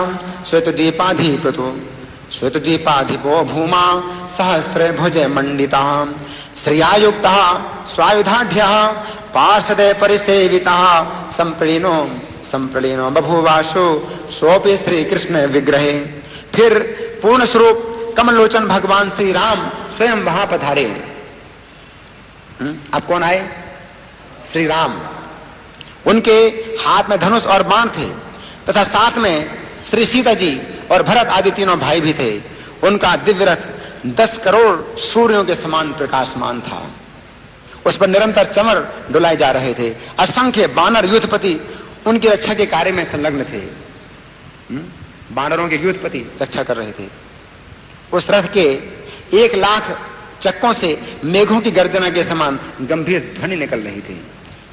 श्वेतद्वीपाधिपो भूमा सहस्र भुज मंडिता श्रियायुक्तः स्वायुधाढ्यः पार्षदे परिसेवितः संप्रणीनो बभूवाशु सोपि श्री कृष्ण विग्रहे। फिर पूर्ण स्वरूप कमलोचन भगवान श्री राम स्वयं वहां पधारे। अब कौन आए? श्री राम। उनके हाथ में धनुष और बाण थे तथा साथ में श्री सीता जी और भरत आदि तीनों भाई भी थे। उनका दिव्य रथ 10 करोड़ सूर्यों के समान प्रकाशमान था। उस पर निरंतर चमर डुलाए जा रहे थे। असंख्य बानर युद्धपति उनकी रक्षा के कार्य में संलग्न थे। बानरों के युद्धपति रक्षा कर रहे थे। उस रथ के 1 लाख चक्कों से मेघों की गर्जना के समान गंभीर ध्वनि निकल रही थी।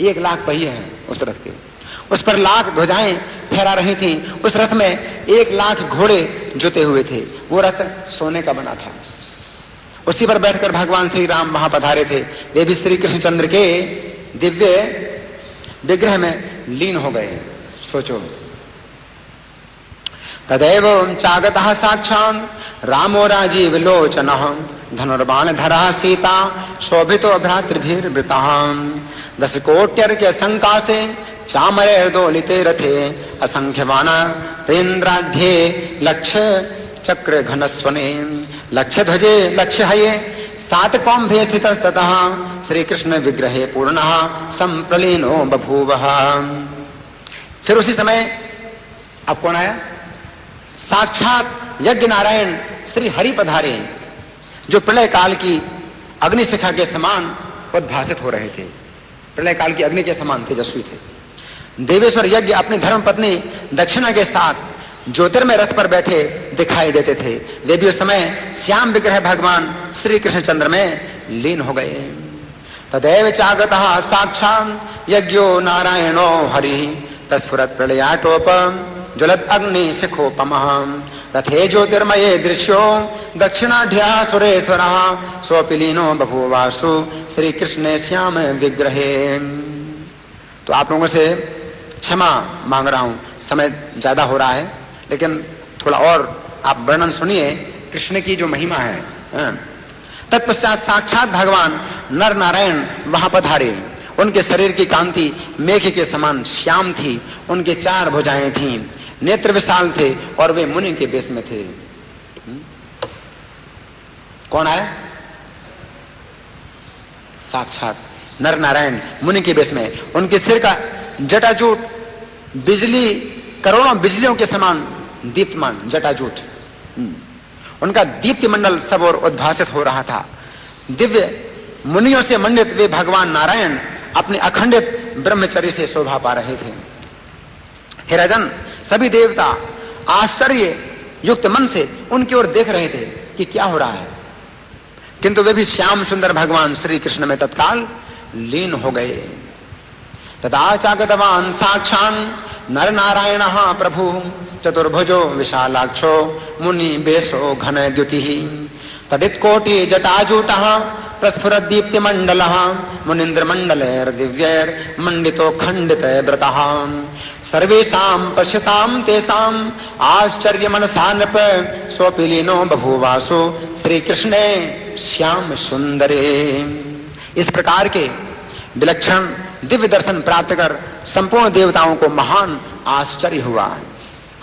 1 लाख पहिए हैं उस रथ के। उस पर लाख ध्वजाएं फहरा रही थीं। उस रथ में 1 लाख घोड़े जुते हुए थे। वो रथ सोने का बना था। उसी पर बैठकर भगवान श्री राम वहां पधारे थे। वे भी श्री कृष्णचंद्र के दिव्य विग्रह में लीन हो गए। सोचो, तदैव चागतः साक्षात् रामो राजीव लोचनः धनुर्बाण धरा सीता शोभितो भ्रातृभिर्वृतः 10 कोट्यर्घ्य संकासे चामरेर्दोलिते रथे असंख्य वानरेन्द्राढ्ये लक्ष्य चक्र घनस्वने लक्ष्य ध्वजे लक्ष्य हये 7 कौम्भे स्थितस्ततः श्री कृष्ण विग्रहे पूर्णः संप्रलीनो बभूवः। फिर उसी समय अब कौन आया? साक्षात यज्ञ नारायण श्री हरि पधारे, जो प्रलय काल की अग्निशिखा के समान उद्भासित हो रहे थे, प्रलय काल की अग्नि के समान तेजस्वी थे। देवेश्वर यज्ञ अपनी धर्म पत्नी दक्षिणा के साथ ज्योतिर्मय रथ पर बैठे दिखाई देते थे। वे भी उस समय श्याम विग्रह भगवान श्री कृष्णचंद्र में लीन हो गए। तदैव चागतः साक्षात् यज्ञो नारायणो हरि तस्फुरत् प्रलयाटोप ज्वलत् अग्नि शिखोपमः रथे ज्योतिर्मये दृश्यो दक्षिणाढ्या सुरेश्वरः सोऽपि लीनो बभूवासु श्री कृष्णे श्याम विग्रहे। तो आप लोगों से क्षमा मांग रहा हूं, समय ज्यादा हो रहा है, लेकिन थोड़ा और आप वर्णन सुनिए कृष्ण की जो महिमा है। तत्पश्चात साक्षात भगवान नर नारायण वहां पधारे। उनके शरीर की कांति मेघ के समान श्याम थी, उनके 4 भुजाएं थीं, नेत्र विशाल थे और वे मुनि के वेश में थे। कौन आया? साक्षात नर नारायण मुनि के वेश में। उनके सिर का जटाजूट बिजली, करोड़ों बिजलियों के समान दीप्तमान जटाजूट, उनका दीप्ति मंडल सब और उद्भासित हो रहा था। दिव्य मुनियों से मंडित वे भगवान नारायण अपने अखंडित ब्रह्मचर्य से शोभा पा रहे थे। हे राजन, सभी देवता आश्चर्य युक्त मन से उनकी ओर देख रहे थे कि क्या हो रहा है, किंतु वे भी श्याम सुंदर भगवान श्री कृष्ण में तत्काल लीन हो गए। तदा चागतवान् साक्षान् नर नारायण प्रभु चतुर्भुजो विशालाक्षो मुनि बेशो घन द्युतिः तडित कोटि जटाजूटः प्रस्फुरद दीप्ति मंडलः मुनिंद्र मंडलैर दिव्यैर मंडितो खंडित व्रतः सर्वेषां पश्यतां तेषां आश्चर्य मनसा नृप स्वपि लीनो बभूवासु श्री कृष्णे श्याम सुंदरे। इस प्रकार के विलक्षण दिव्य दर्शन प्राप्त कर संपूर्ण देवताओं को महान आश्चर्य हुआ।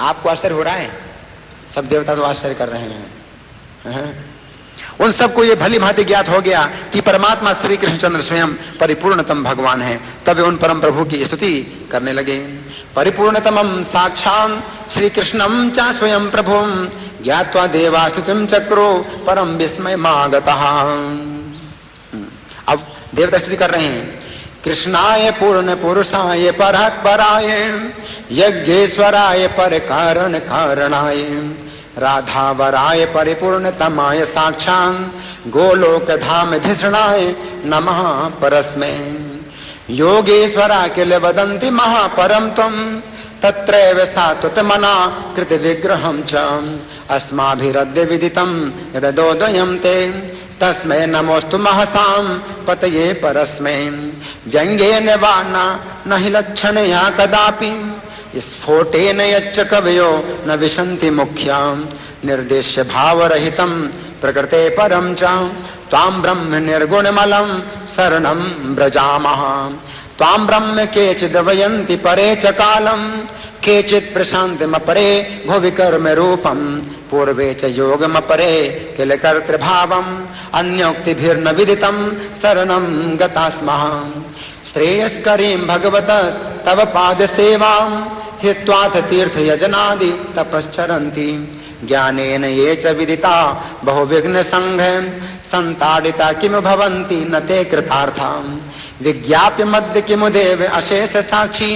आपको आश्चर्य हो रहा है? सब देवता तो आश्चर्य कर रहे हैं। उन सबको ये भली भांति ज्ञात हो गया कि परमात्मा श्री कृष्णचंद्र स्वयं परिपूर्णतम भगवान है। तब वे उन परम प्रभु की स्तुति करने लगे। परिपूर्णतमं साक्षात् श्री कृष्णं च स्वयं प्रभुं ज्ञात्वा देवा स्तुतिं चक्रो परम विस्मय मागतः। अब देवता स्तुति कर रहे हैं। कृष्णाय पूर्ण पुरुषाय परात्पराय यज्ञेश्वराय पर कारण कारणाय राधावराय परिपूर्णतमाय साक्षात् गोलोक धाम धिषणाय नमः परस्मै योगेश्वरा किल वदन्ति महापरम त्वं तत्रैव सात्वतमना कृत विग्रहं च अस्माभिरद्य विदितं यदोदयं ते तस्मै नमोस्तु महसां पतये परस्मै व्यंग्येन वा न हि लक्षणया कदापि स्फोटेन यच्च कवयो न विशन्ति मुख्यां निर्देश्य भावरहितं प्रकृते परं च त्वां ब्रह्म निर्गुणमलं शरणं व्रजामः। त्वां ब्रह्म केचिद् वयन्ति परे च कालं केचित् प्रशान्तिमपरे भुवि कर्म रूपं पूर्वे च योगमपरे किल कर्तृभावम् अन्योक्तिभिर्न विदितं शरणं गता स्मः। श्रेयस्करीं भगवत तव पाद सेवां हित्वाथ तीर्थ यजनादि तपश्चरन्ति ज्ञानेन ये च विदिता बहुविघ्न संघ संताडिता किम भवन्ति न ते कृतार्था विज्ञाप्य मद्य किमु देव अशेष साक्षी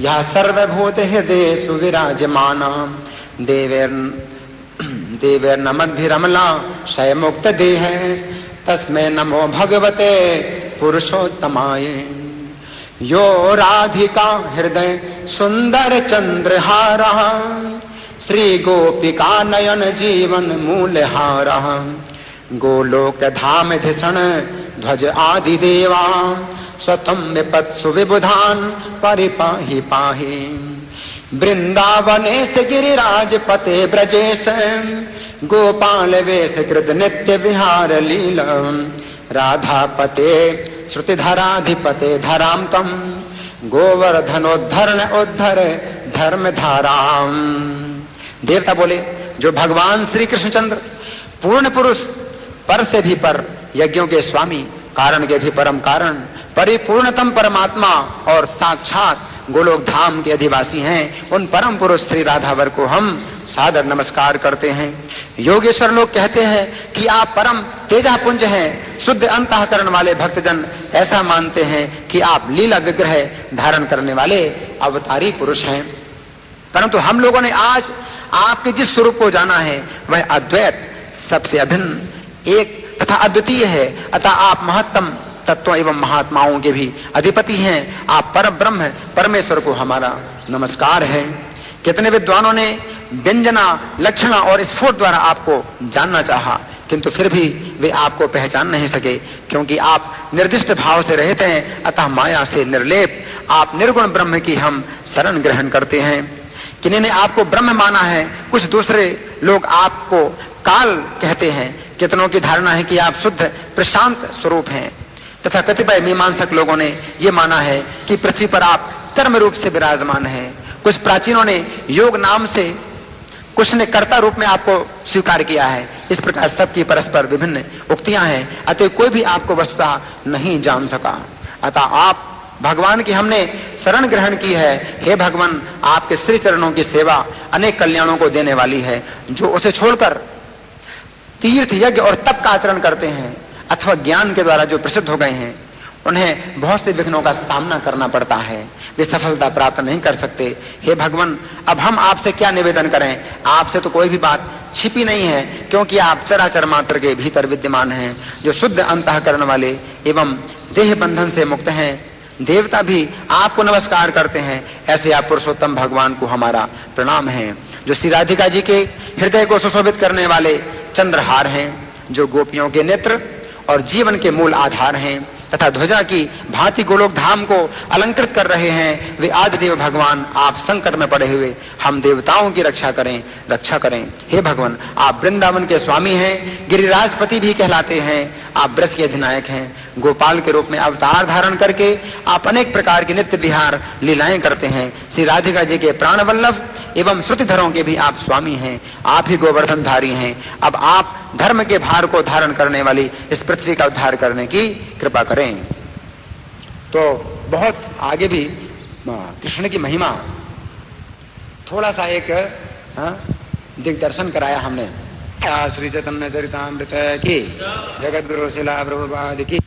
यः सर्वभूत हृदयेषु विराजमाना देवैर्नमद्भिरमला शयमुक्त देह तस्मै नमो भगवते पुरुषोत्तमाय। यो राधिका हृदय सुंदर चंद्रहारः श्री गोपिका नयन जीवन मूलहारः गोलोक धाम धिषण ध्वज आदि देवा स्वतम विपत्सु विबुधान परिपाहि पाहि वृंदावनेश गिरिराज पते ब्रजेश गोपाल वेश कृत नित्य विहार लीला राधा पते श्रुतिधराधिपते धराम तम गोवर्धनोद्धरण उद्धर धर्म धाराम। देवता बोले, जो भगवान श्री कृष्णचंद्र पूर्ण पुरुष, पर से भी पर, यज्ञों के स्वामी, कारण के भी परम कारण, परिपूर्णतम परमात्मा और साक्षात गोलोक धाम के अधिवासी हैं, उन परम पुरुष श्री राधावर को हम सादर नमस्कार करते हैं। योगेश्वर लोग कहते हैं कि आप परम तेजापुंज हैं, शुद्ध अंतःकरण वाले भक्तजन ऐसा मानते हैं कि आप लीला विग्रह धारण करने वाले अवतारी पुरुष हैं। परंतु हम लोगों ने आज आपके जिस स्वरूप को जाना है वह अद्वैत, सबसे अभिन्न, एक तथा अद्वितीय है। अतः आप महत्तम तत्व एवं महात्माओं के भी अधिपति हैं। आप पर ब्रह्म परमेश्वर को हमारा नमस्कार है। कितने विद्वानों ने व्यंजना, लक्षणा और स्फोट द्वारा आपको जानना चाहा, किंतु फिर भी वे आपको पहचान नहीं सके, क्योंकि आप निर्दिष्ट भाव से रहित हैं। अतः माया से निर्लेप आप निर्गुण ब्रह्म की हम शरण ग्रहण करते हैं। किन्हीं ने आपको ब्रह्म माना है, कुछ दूसरे लोग आपको काल कहते हैं। कितनों की धारणा है कि आप शुद्ध प्रशांत स्वरूप हैं, तथा कतिपय मीमांसक लोगों ने यह माना है कि पृथ्वी पर आप कर्म रूप से विराजमान हैं। कुछ प्राचीनों ने योग नाम से, कुछ ने कर्ता रूप में आपको स्वीकार किया है। इस प्रकार सबकी परस्पर विभिन्न उक्तियां हैं, अतः कोई भी आपको वस्तुतः नहीं जान सका। अतः आप भगवान की हमने शरण ग्रहण की है। हे भगवान, आपके श्री चरणों की सेवा अनेक कल्याणों को देने वाली है। जो उसे छोड़कर तीर्थ, यज्ञ और तप का आचरण करते हैं अथवा ज्ञान के द्वारा जो प्रसिद्ध हो गए हैं, उन्हें बहुत से विघ्नों का सामना करना पड़ता है, वे सफलता प्राप्त नहीं कर सकते। हे भगवान, अब हम आपसे क्या निवेदन करें? आपसे तो कोई भी बात छिपी नहीं है, क्योंकि आप चराचर मात्र के भीतर विद्यमान हैं, जो शुद्ध अंतःकरण वाले एवं देह बंधन से मुक्त हैं। देवता भी आपको नमस्कार करते हैं। ऐसे आप पुरुषोत्तम भगवान को हमारा प्रणाम है, जो श्री राधिका जी के हृदय को सुशोभित करने वाले चंद्रहार हैं, जो गोपियों के नेत्र और जीवन के मूल आधार हैं, तथा ध्वजा की भांति गोलोक धाम को अलंकृत कर रहे हैं। वे आदिदेव भगवान, आप संकट में पड़े हुए हम देवताओं की रक्षा करें, रक्षा करें। हे भगवान, आप वृंदावन के स्वामी हैं, गिरिराजपति भी कहलाते हैं। आप ब्रज के अधिनायक हैं। गोपाल के रूप में अवतार धारण करके आप अनेक प्रकार की नित्य विहार लीलाएं करते हैं। श्री राधिका जी के प्राण वल्लभ एवं श्रुतिधरों के भी आप स्वामी हैं। आप ही गोवर्धन धारी हैं। अब आप धर्म के भार को धारण करने वाली इस पृथ्वी का उद्धार करने की कृपा करें। तो बहुत आगे भी कृष्ण की महिमा, थोड़ा सा एक दिग्दर्शन कराया हमने। श्री चैतन्य चरितामृत की, जगत गुरु शिला प्रभुपाद की।